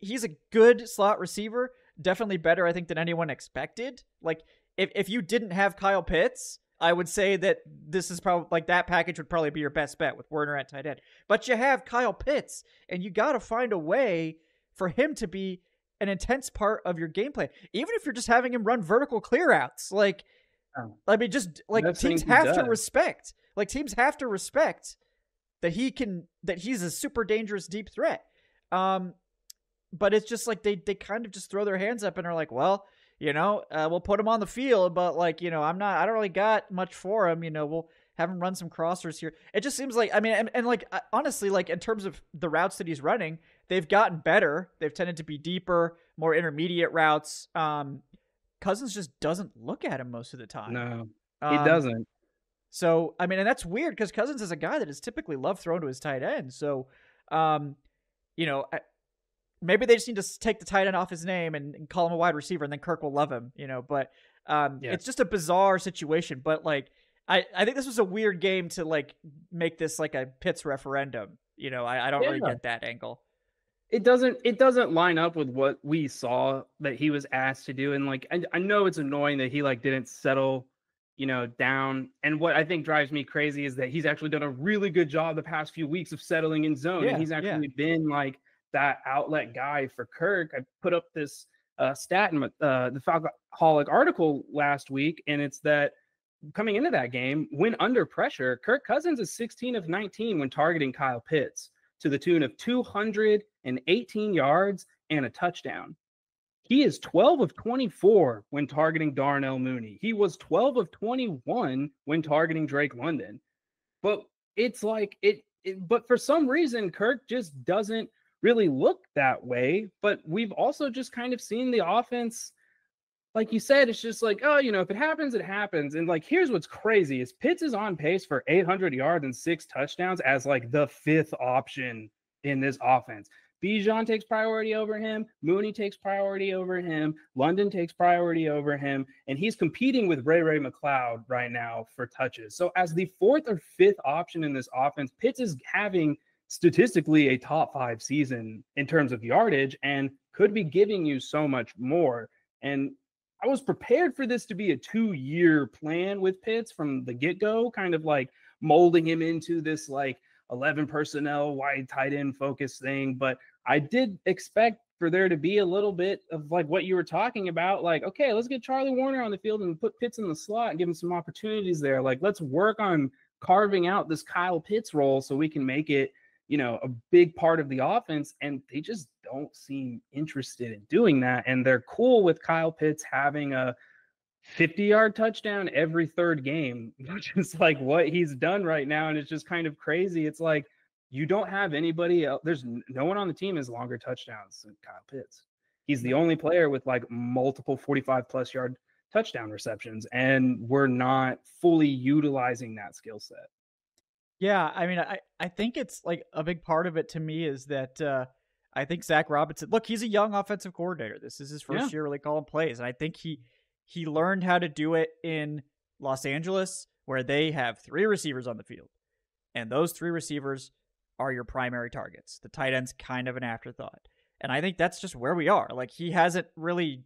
he's a good slot receiver, definitely better, I think, than anyone expected. Like, if you didn't have Kyle Pitts, I would say that this is probably like that package would probably be your best bet with Werner at tight end. But you have Kyle Pitts, and you got to find a way for him to be an intense part of your game plan, even if you're just having him run vertical clear outs. Like, I mean, just like teams have to respect that he's a super dangerous deep threat. But it's just like they kind of just throw their hands up and are like, well, you know, we'll put him on the field, but like, you know, I don't really got much for him. You know, we'll have him run some crossers here. It just seems like, I mean, and like, honestly, like in terms of the routes that he's running, they've gotten better. They've tended to be deeper, more intermediate routes. Cousins just doesn't look at him most of the time. No, he doesn't. So, I mean, and that's weird because Cousins is a guy that is typically loved thrown to his tight end. So, you know, maybe they just need to take the tight end off his name and call him a wide receiver, and then Kirk will love him, you know. But it's just a bizarre situation. But like, I think this was a weird game to like make this like a Pitts referendum. You know, I don't really get that angle. it doesn't line up with what we saw that he was asked to do. And like I know it's annoying that he like didn't settle, down. And what I think drives me crazy is that he's actually done a really good job the past few weeks of settling in zone. And Yeah, he's yeah. actually been like that outlet guy for Kirk. I put up this stat in the Falcoholic article last week, and it's that coming into that game, when under pressure, Kirk Cousins is 16 of 19 when targeting Kyle Pitts to the tune of 218 yards and a touchdown. He is 12 of 24 when targeting Darnell Mooney. He was 12 of 21 when targeting Drake London. But it's like but for some reason, Kirk just doesn't really look that way. But we've also just kind of seen the offense, like you said, it's just like, oh, if it happens, it happens. And like, here's what's crazy is Pitts is on pace for 800 yards and 6 touchdowns as like the 5th option in this offense. Bijan takes priority over him. Mooney takes priority over him. London takes priority over him. And he's competing with Ray McLeod right now for touches. So as the 4th or 5th option in this offense, Pitts is having statistically a top 5 season in terms of yardage and could be giving you so much more. And I was prepared for this to be a 2-year plan with Pitts from the get-go, kind of like molding him into this like 11 personnel wide tight end focus thing. But I did expect for there to be a little bit of like what you were talking about, like, okay, let's get Charlie Warner on the field and put Pitts in the slot and give him some opportunities there. Like, let's work on carving out this Kyle Pitts role so we can make it, a big part of the offense. And they just don't seem interested in doing that. And they're cool with Kyle Pitts having a 50-yard touchdown every 3rd game, which is like what he's done right now. And it's just kind of crazy. It's like, you don't have anybody else. There's no one on the team has longer touchdowns than Kyle Pitts. He's the only player with like multiple 45+ yard touchdown receptions, and we're not fully utilizing that skill set. Yeah, I mean, I think it's like a big part of it to me is that I think Zach Robinson, look, he's a young offensive coordinator. This is his first year really calling plays. And I think he learned how to do it in Los Angeles, where they have 3 receivers on the field. And those 3 receivers are your primary targets. The tight end's kind of an afterthought. And I think that's just where we are. Like, he hasn't really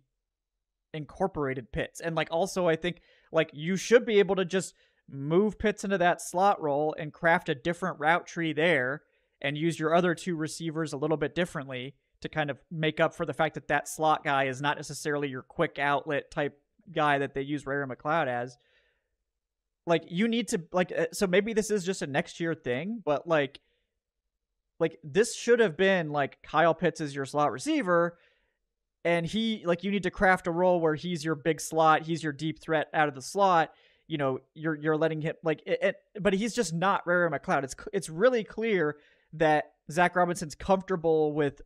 incorporated Pitts. And like, also, I think like you should be able to just move Pitts into that slot role and craft a different route tree there and use your other 2 receivers a little bit differently to kind of make up for the fact that that slot guy is not necessarily your quick outlet type guy that they use Ray McLeod as. Like, you need to, like, so maybe this is just a next year thing, but like this should have been like Kyle Pitts is your slot receiver, and he, like, you need to craft a role where he's your big slot, he's your deep threat out of the slot. You're letting him like it, but he's just not Ray McLeod. It's really clear that Zach Robinson's comfortable with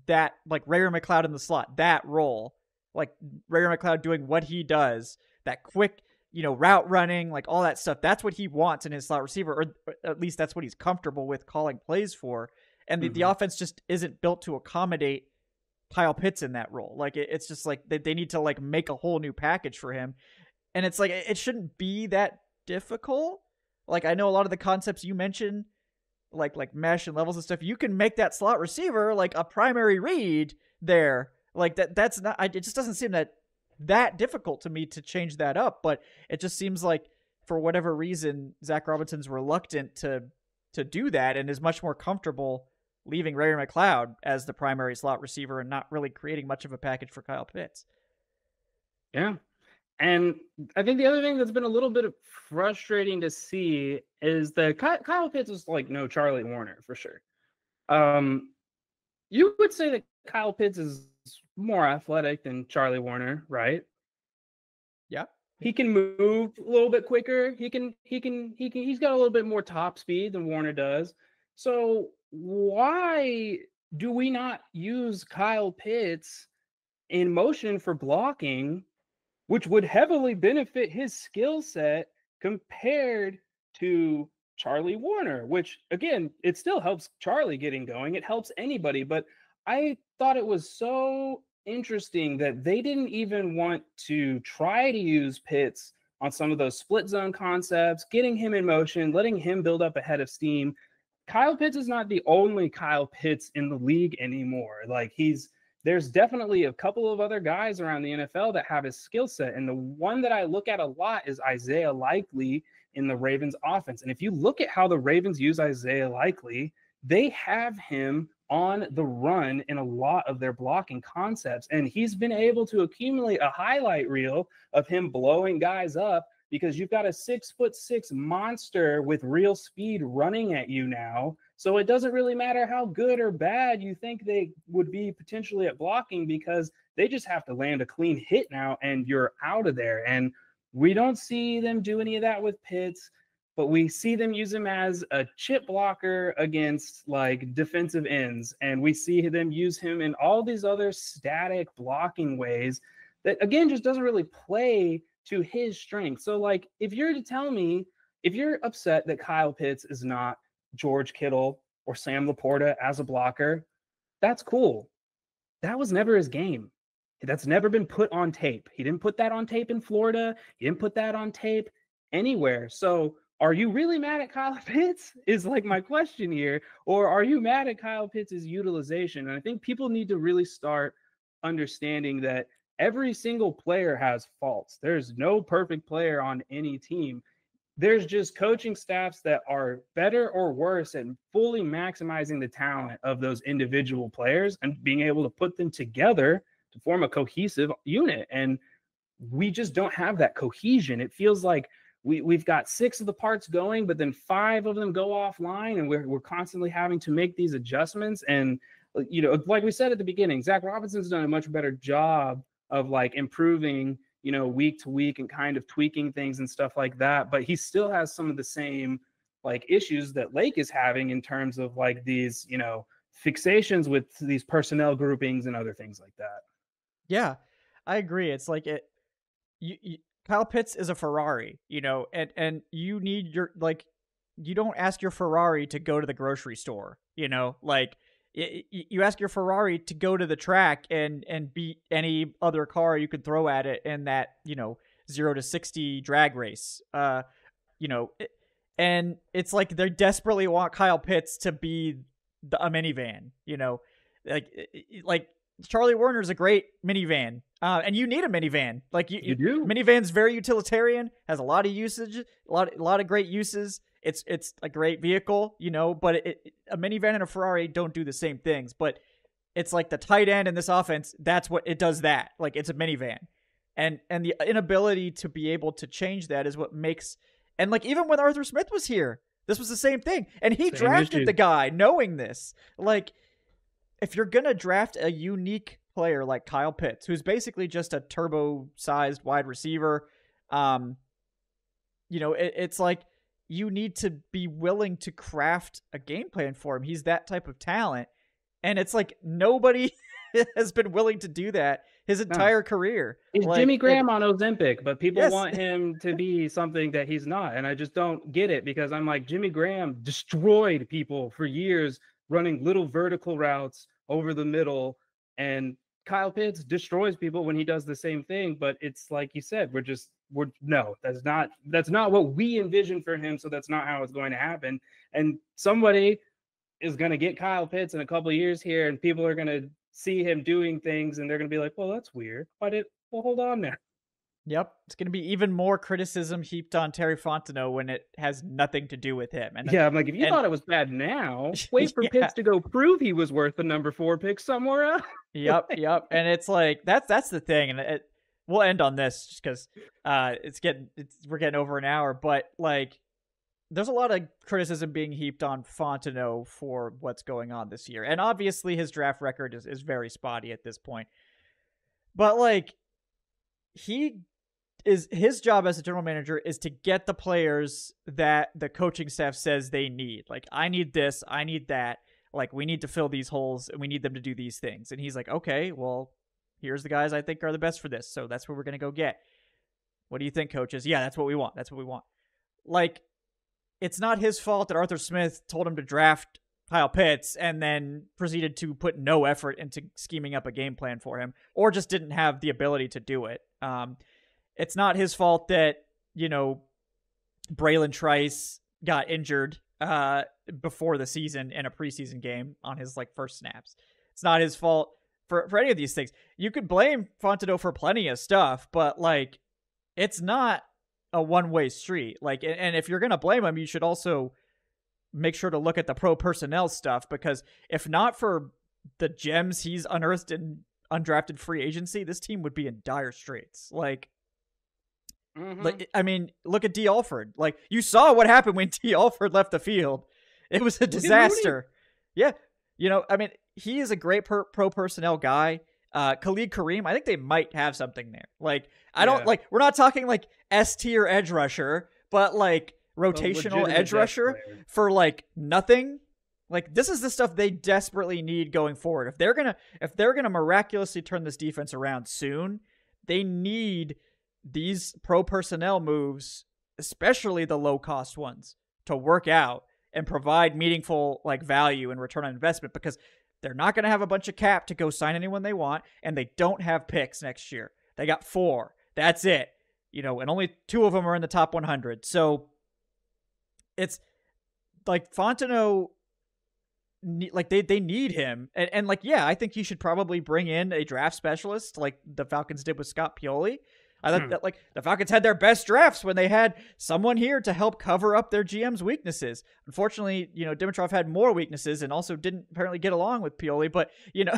that, like Ray McLeod in the slot, that role, like Ray McLeod doing what he does, that quick, route running, like all that stuff. That's what he wants in his slot receiver, or at least that's what he's comfortable with calling plays for. And the offense just isn't built to accommodate Kyle Pitts in that role. Like it's just like they need to like make a whole new package for him. And it's like, it shouldn't be that difficult. Like, I know a lot of the concepts you mentioned, like mesh and levels and stuff, you can make that slot receiver like a primary read there. Like that's not, it just doesn't seem that difficult to me to change that up. But it just seems like for whatever reason, Zach Robinson's reluctant to do that and is much more comfortable leaving Ray McLeod as the primary slot receiver and not really creating much of a package for Kyle Pitts. Yeah. And I think the other thing that's been a little bit frustrating to see is that Kyle Pitts is like no Charlie Warner for sure. You would say that Kyle Pitts is more athletic than Charlie Warner, right? Yeah. He can move a little bit quicker. He's got a little bit more top speed than Warner does. So why do we not use Kyle Pitts in motion for blocking, which would heavily benefit his skill set compared to Charlie Warner, which, again, it still helps Charlie getting going. It helps anybody. But I thought it was so interesting that they didn't even want to try to use Pitts on some of those split zone concepts, getting him in motion, letting him build up a head of steam. Kyle Pitts is not the only Kyle Pitts in the league anymore. Like there's definitely a couple of other guys around the NFL that have his skill set. And the one that I look at a lot is Isaiah Likely in the Ravens offense. And if you look at how the Ravens use Isaiah Likely, they have him on the run in a lot of their blocking concepts. And he's been able to accumulate a highlight reel of him blowing guys up, because you've got a 6'6" monster with real speed running at you now. So it doesn't really matter how good or bad you think they would be potentially at blocking, because they just have to land a clean hit now and you're out of there. And we don't see them do any of that with Pitts, but we see them use him as a chip blocker against like defensive ends. And we see them use him in all these other static blocking ways that, again, just doesn't really play to his strength. So like, if you're to tell me, if you're upset that Kyle Pitts is not George Kittle or Sam Laporta as a blocker, that's cool. That was never his game. That's never been put on tape. He didn't put that on tape in Florida. He didn't put that on tape anywhere. So are you really mad at Kyle Pitts is like my question here, or are you mad at Kyle Pitts' utilization? And I think people need to really start understanding that every single player has faults. There's no perfect player on any team. There's just coaching staffs that are better or worse at fully maximizing the talent of those individual players and being able to put them together to form a cohesive unit. And we just don't have that cohesion. It feels like we've got 6 of the parts going, but then 5 of them go offline, and we're constantly having to make these adjustments. And, you know, like we said at the beginning, Zach Robinson's done a much better job of like improving, you know, week to week and kind of tweaking things and stuff like that. But he still has some of the same like issues that Lake is having in terms of like these, you know, fixations with these personnel groupings and other things like that. Yeah, I agree. It's like Kyle Pitts is a Ferrari, you know, and you need your, like, you don't ask your Ferrari to go to the grocery store, you know, like you ask your Ferrari to go to the track and beat any other car you could throw at it in that, you know, 0 to 60 drag race. You know, and it's like they desperately want Kyle Pitts to be a minivan, you know, like Charlie Warner's a great minivan. And you need a minivan. Like you do. Minivan's very utilitarian, has a lot of usage, a lot of great uses. It's a great vehicle, you know, but a minivan and a Ferrari don't do the same things. But it's like the tight end in this offense, that's what it does that. Like it's a minivan. And the inability to be able to change that is what makes, and like even when Arthur Smith was here, this was the same thing. And he drafted the guy knowing this. Like, if you're going to draft a unique player like Kyle Pitts, who's basically just a turbo-sized wide receiver, you know, it's like you need to be willing to craft a game plan for him. He's that type of talent. And it's like nobody has been willing to do that his entire career. He's like, Jimmy Graham on Ozempic, but people want him to be something that he's not. And I just don't get it, because I'm like, Jimmy Graham destroyed people for years running little vertical routes over the middle, and Kyle Pitts destroys people when he does the same thing. But it's like you said, no, that's not what we envisioned for him. So that's not how it's going to happen. And somebody is going to get Kyle Pitts in a couple of years here, and people are going to see him doing things, and they're going to be like, well, that's weird. Well, hold on there. Yep. It's going to be even more criticism heaped on Terry Fontenot when it has nothing to do with him. And yeah, I'm like, if you thought it was bad now, wait for Pitts to go prove he was worth the number 4 pick somewhere else. Yep. And it's like, that's the thing. And we'll end on this just because we're getting over an hour. But like, there's a lot of criticism being heaped on Fontenot for what's going on this year. And obviously his draft record is very spotty at this point. But like, his job as a general manager is to get the players that the coaching staff says they need. Like, I need this, I need that. Like, we need to fill these holes and we need them to do these things. And he's like, okay, well, here's the guys I think are the best for this. So that's what we're going to go get. What do you think, coaches? Yeah, that's what we want. That's what we want. Like, it's not his fault that Arthur Smith told him to draft Kyle Pitts and then proceeded to put no effort into scheming up a game plan for him, or just didn't have the ability to do it. It's not his fault that, you know, Braylon Trice got injured before the season in a preseason game on his like first snaps. It's not his fault for any of these things. You could blame Fontenot for plenty of stuff, but like it's not a one-way street. Like, and if you're gonna blame him, you should also make sure to look at the pro personnel stuff, because if not for the gems he's unearthed in undrafted free agency, this team would be in dire straits. Like, I mean, look at D. Alford. Like, you saw what happened when D. Alford left the field. It was a disaster. Yeah. You know, I mean, he is a great pro personnel guy. Khalid Kareem, I think they might have something there. Like, I don't like, we're not talking like S tier edge rusher, but like rotational edge rusher for like nothing. Like, this is the stuff they desperately need going forward. If they're gonna miraculously turn this defense around soon, they need these pro personnel moves, especially the low cost ones, to work out and provide meaningful like value and return on investment, because they're not going to have a bunch of cap to go sign anyone they want, and they don't have picks next year. They got 4. That's it. You know, and only 2 of them are in the top 100. So it's like Fontenot, like they need him. And like, yeah, I think he should probably bring in a draft specialist like the Falcons did with Scott Pioli. I thought that like the Falcons had their best drafts when they had someone here to help cover up their GM's weaknesses. Unfortunately, you know, Dimitrov had more weaknesses and also didn't apparently get along with Pioli, but you know,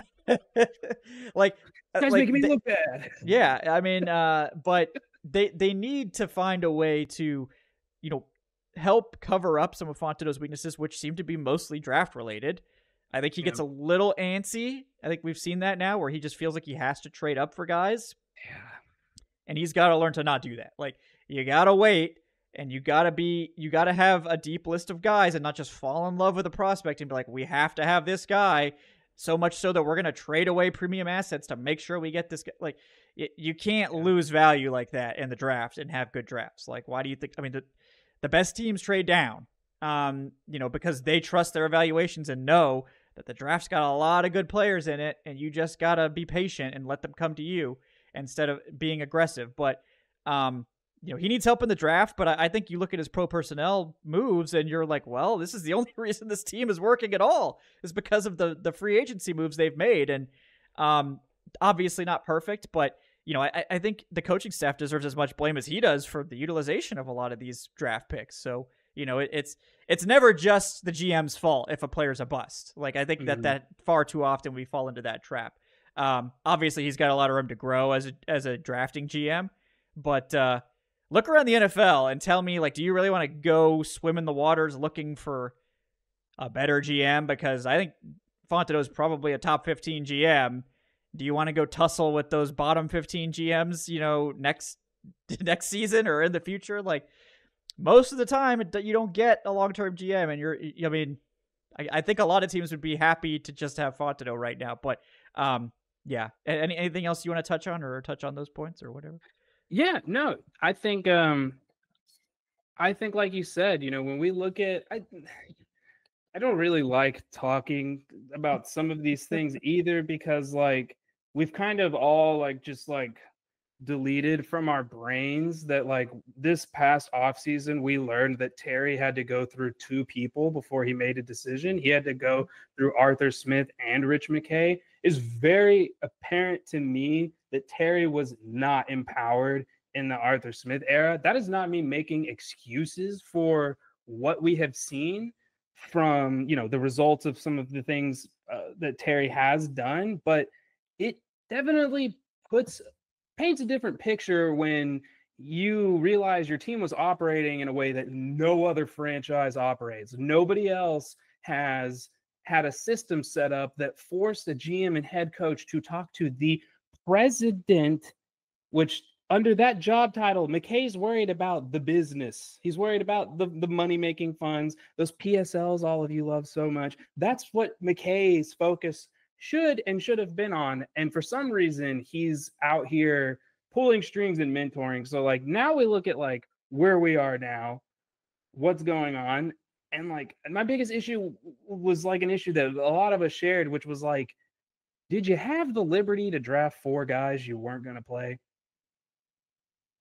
like, guys making me look bad. Yeah. I mean, but they need to find a way to, you know, help cover up some of Fontenot's weaknesses, which seem to be mostly draft related. I think he gets a little antsy. I think we've seen that now, where he just feels like he has to trade up for guys. Yeah. And he's got to learn to not do that. Like, you got to wait, and you got to have a deep list of guys and not just fall in love with a prospect and be like, we have to have this guy, so much so that we're going to trade away premium assets to make sure we get this guy. Like, you can't lose value like that in the draft and have good drafts. Like, why do you think, I mean, the best teams trade down, you know, because they trust their evaluations and know that the draft's got a lot of good players in it, and you just got to be patient and let them come to you instead of being aggressive. But, you know, he needs help in the draft, but I think you look at his pro personnel moves and you're like, well, this is the only reason this team is working at all, is because of the free agency moves they've made. And obviously not perfect, but, you know, I think the coaching staff deserves as much blame as he does for the utilization of a lot of these draft picks. So, you know, it's never just the GM's fault if a player's a bust. Like, I think that far too often we fall into that trap. Obviously he's got a lot of room to grow as a drafting GM, but look around the NFL and tell me, like, do you really want to go swim in the waters looking for a better GM? Because I think Fontenot is probably a top 15 GM. Do you want to go tussle with those bottom 15 GMs, you know, next season or in the future? Like, most of the time you don't get a long-term GM, and I mean, I think a lot of teams would be happy to just have Fontenot right now, but yeah. Anything else you want to touch on, or touch on those points or whatever? Yeah, no, I think like you said, you know, when we look at, I don't really like talking about some of these things either, because like we've kind of all like just like deleted from our brains that like this past offseason we learned that Terry had to go through 2 people before he made a decision. He had to go through Arthur Smith and Rich McKay. It's very apparent to me that Terry was not empowered in the Arthur Smith era. That is not me making excuses for what we have seen from, you know, the results of some of the things that Terry has done, but it definitely paints a different picture when you realize your team was operating in a way that no other franchise operates. Nobody else has had a system set up that forced a GM and head coach to talk to the president, which under that job title, McKay's worried about the business. He's worried about the money-making funds, those PSLs all of you love so much. That's what McKay's focus should have been on. And for some reason, he's out here pulling strings and mentoring. So like now we look at like where we are now, what's going on. And like my biggest issue was like an issue that a lot of us shared, which was like, did you have the liberty to draft 4 guys you weren't going to play?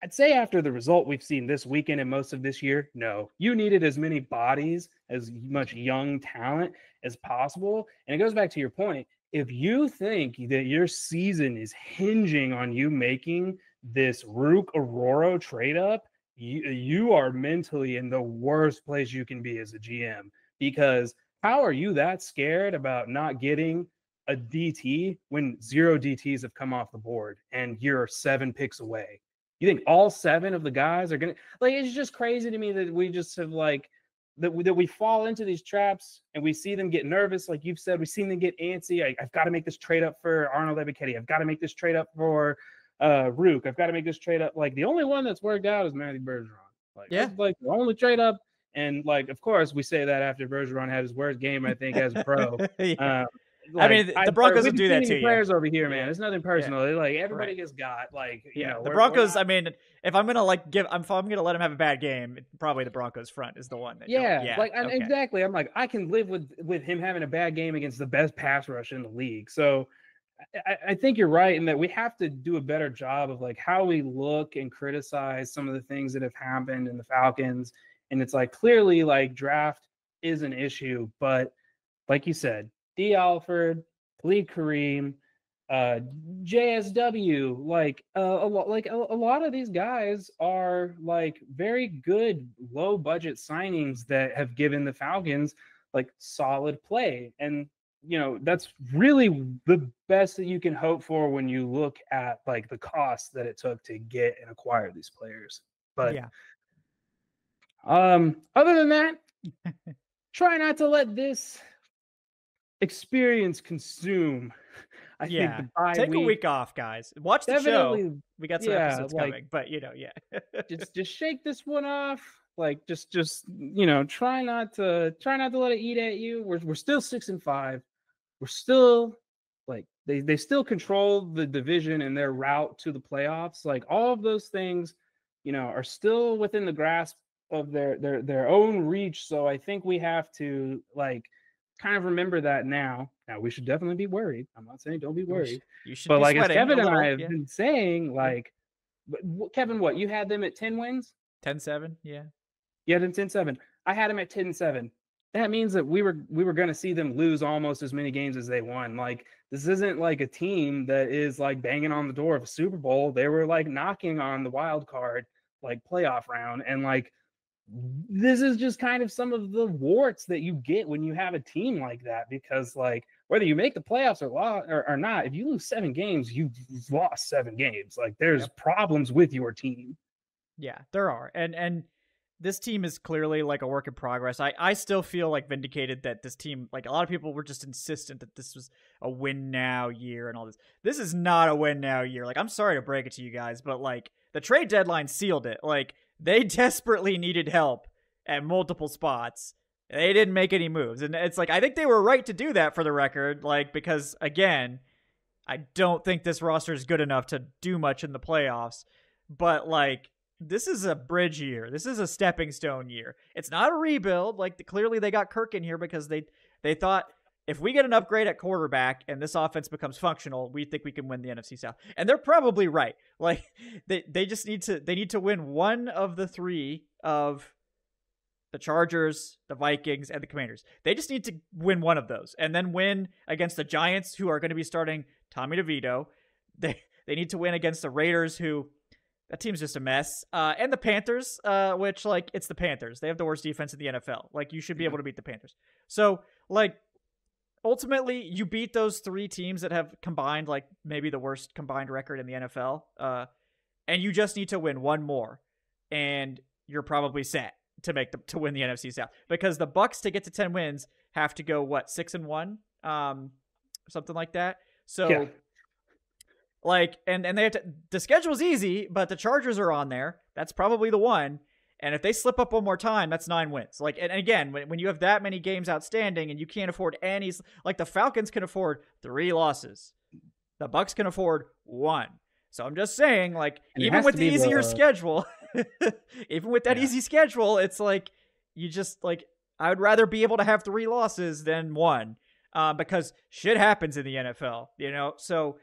I'd say after the result we've seen this weekend and most of this year, no, you needed as many bodies, as much young talent as possible. And it goes back to your point. If you think that your season is hinging on you making this Rook Aurora trade up, you are mentally in the worst place you can be as a GM, because how are you that scared about not getting a DT when 0 DTs have come off the board and you're 7 picks away? You think all 7 of the guys are going to, like, it's just crazy to me that we just have, like, that we fall into these traps and we see them get nervous. Like you've said, we've seen them get antsy. I've got to make this trade up for Arnold Ebiketie. I've got to make this trade up for Rook. I've got to make this trade up. Like, the only one that's worked out is Matty Bergeron. Like, yeah, that's like the only trade up. And, like, of course, we say that after Bergeron had his worst game, I think, as a pro. Yeah. Like, I mean, the Broncos will do that to you. Players over here, man. It's nothing personal. Yeah. Like, everybody has got, like, you know, the Broncos. I mean, if I'm gonna let him have a bad game, probably the Broncos front is the one. That exactly. I'm like, I can live with him having a bad game against the best pass rush in the league. So I think you're right in that we have to do a better job of, like, how we look and criticize some of the things that have happened in the Falcons. And it's like, clearly, like, draft is an issue, but like you said, D. Alford, Khalid Kareem, JSW, like a lot of these guys are, like, very good low budget signings that have given the Falcons, like, solid play. And, you know, that's really the best that you can hope for when you look at, like, the cost that it took to get and acquire these players. But yeah. Other than that, try not to let this experience consume. I think the bye take a week off, guys. Watch the show. We got some episodes coming, but just shake this one off. Like, just you know, try not to let it eat at you. We're still 6-5. We're still, like, they still control the division and their route to the playoffs. Like, all of those things, you know, are still within the grasp of their own reach. So I think we have to, like, kind of remember that now. Now, we should definitely be worried. I'm not saying don't be worried. You should but, be like, as Kevin and I have been saying, like, Kevin, what, you had them at 10 wins? 10-7, yeah. You had them 10-7. I had them at 10-7. That means that we were going to see them lose almost as many games as they won. Like, this isn't like a team that is, like, banging on the door of a Super Bowl. They were, like, knocking on the wild card, like, playoff round. And, like, this is just kind of some of the warts that you get when you have a team like that, because, like, whether you make the playoffs or not, if you lose 7 games, you've lost 7 games. Like, there's problems with your team. Yeah, there are. And this team is clearly, like, a work in progress. I still feel, like, vindicated that this team, like, a lot of people were just insistent that this was a win now year and all this. This is not a win now year. Like, I'm sorry to break it to you guys, but, like, the trade deadline sealed it. Like, they desperately needed help at multiple spots. They didn't make any moves. And it's like, I think they were right to do that, for the record, like, because, again, I don't think this roster is good enough to do much in the playoffs. But, like, this is a bridge year. This is a stepping stone year. It's not a rebuild. Like, clearly they got Kirk in here because they thought, if we get an upgrade at quarterback and this offense becomes functional, we think we can win the NFC South. And they're probably right. Like, they just need to win one of the 3 of the Chargers, the Vikings, and the Commanders. They just need to win one of those, and then win against the Giants, who are going to be starting Tommy DeVito. They need to win against the Raiders, who, that team's just a mess. And the Panthers, which, like, it's the Panthers. They have the worst defense in the NFL. Like, you should be able to beat the Panthers. So, like, ultimately, you beat those 3 teams that have combined, like, maybe the worst combined record in the NFL. And you just need to win one more, and you're probably set to win the NFC South, because the Bucs, to get to 10 wins, have to go 6-1, something like that. So, like, and they have to, the schedule's easy, but the Chargers are on there. That's probably the one. And if they slip up one more time, that's 9 wins. Like, and again, when you have that many games outstanding and you can't afford any, like, the Falcons can afford 3 losses. The Bucs can afford 1. So I'm just saying, like, even with the easier schedule, even with that easy schedule, it's like, you just, like, I would rather be able to have 3 losses than 1, because shit happens in the NFL, you know? So,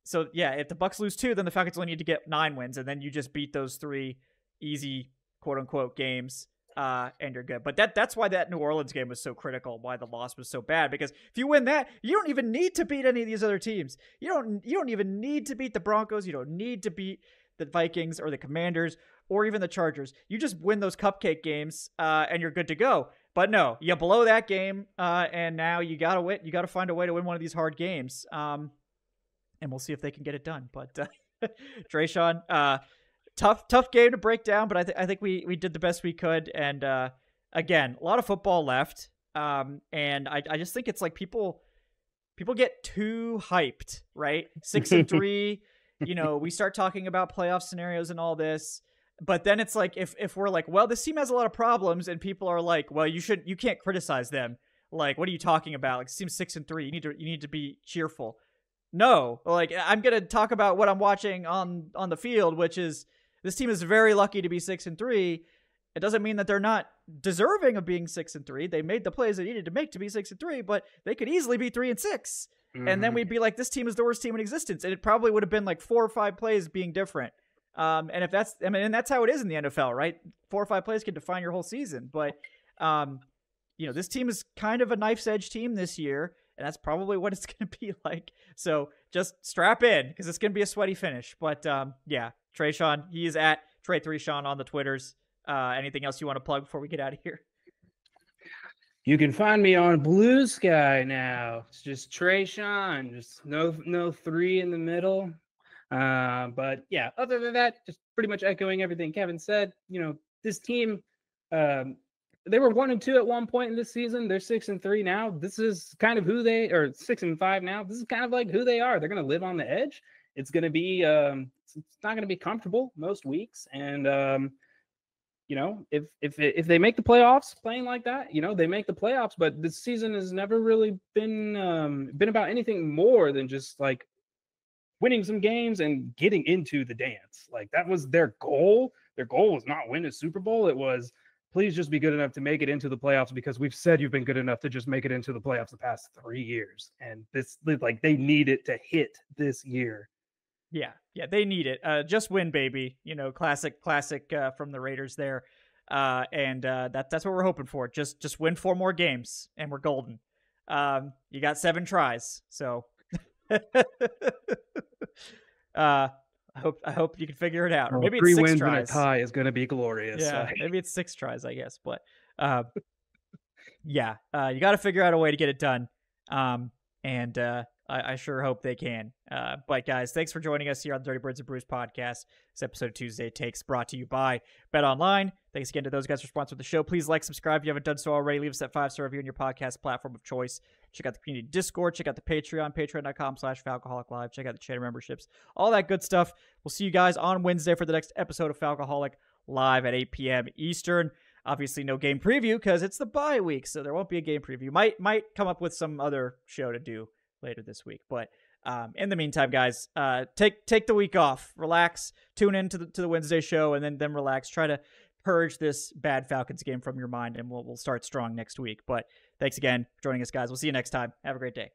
So yeah, if the Bucs lose 2, then the Falcons only need to get 9 wins, and then you just beat those 3 easy quote unquote games, and you're good. But that's why that New Orleans game was so critical. Why the loss was so bad, because if you win that, you don't even need to beat any of these other teams. You don't even need to beat the Broncos. You don't need to beat the Vikings or the Commanders or even the Chargers. You just win those cupcake games, and you're good to go. But no, you blow that game, and now you gotta win. You gotta find a way to win one of these hard games. And we'll see if they can get it done. But Tre'Shon, tough game to break down, but I think we did the best we could. And again, a lot of football left. And I just think it's like people get too hyped, right? 6-3, we start talking about playoff scenarios and all this. But then it's like if we're like, well, this team has a lot of problems, and people are like, well, you can't criticize them. Like, what are you talking about? Like, this team's 6-3. You need to be cheerful. No, like, I'm gonna talk about what I'm watching on the field, which is this team is very lucky to be 6-3. It doesn't mean that they're not deserving of being 6-3. They made the plays they needed to make to be 6-3, but they could easily be 3-6. Mm-hmm. And then we'd be like, this team is the worst team in existence, and it probably would have been like 4 or 5 plays being different. And if that's, and that's how it is in the NFL, right? 4 or 5 plays can define your whole season. But, this team is kind of a knife's edge team this year, and that's probably what it's going to be like. So just strap in, because it's going to be a sweaty finish. But yeah, Tre'Shon, he is at Tre'Shon on the Twitters. Anything else you want to plug before we get out of here? You can find me on Blue Sky now. It's just Tre'Shon, just no 3 in the middle. But yeah, other than that, just pretty much echoing everything Kevin said. This team, they were 1-2 at one point in this season. They're 6-3 now. This is kind of who they are. 6-5 now. This is kind of like who they are. They're going to live on the edge. It's going to be, it's not going to be comfortable most weeks. And, if they make the playoffs playing like that, they make the playoffs. But this season has never really been about anything more than just like winning some games and getting into the dance. Like, that was their goal. Their goal was not win a Super Bowl. It was, please just be good enough to make it into the playoffs, because we've said you've been good enough to just make it into the playoffs the past 3 years. And this, like, they need it to hit this year. Yeah, they need it. Just win, baby. Classic from the Raiders there. And that's what we're hoping for. Just win 4 more games, and we're golden. You got 7 tries, so I hope you can figure it out. Or maybe it's 3 6 wins tries. and a tie is going to be glorious. Yeah, maybe it's 6 tries, I guess. But yeah, you got to figure out a way to get it done. And I sure hope they can. But guys, thanks for joining us here on the Dirty Birds and Brews podcast. This episode of Tuesday Takes, brought to you by BetOnline. Thanks again to those guys for sponsoring the show. Please like, subscribe if you haven't done so already. Leave us that 5-star review on your podcast platform of choice. Check out the community Discord. Check out the Patreon, patreon.com/Falcoholic Live. Check out the channel memberships, all that good stuff. We'll see you guys on Wednesday for the next episode of Falcoholic Live at 8 p.m. Eastern. Obviously, no game preview because it's the bye week, so there won't be a game preview. Might come up with some other show to do later this week. But in the meantime, guys, take the week off, relax, tune in to the Wednesday show, and then relax. Try to purge this bad Falcons game from your mind, and we'll start strong next week. But thanks again for joining us, guys. We'll see you next time. Have a great day.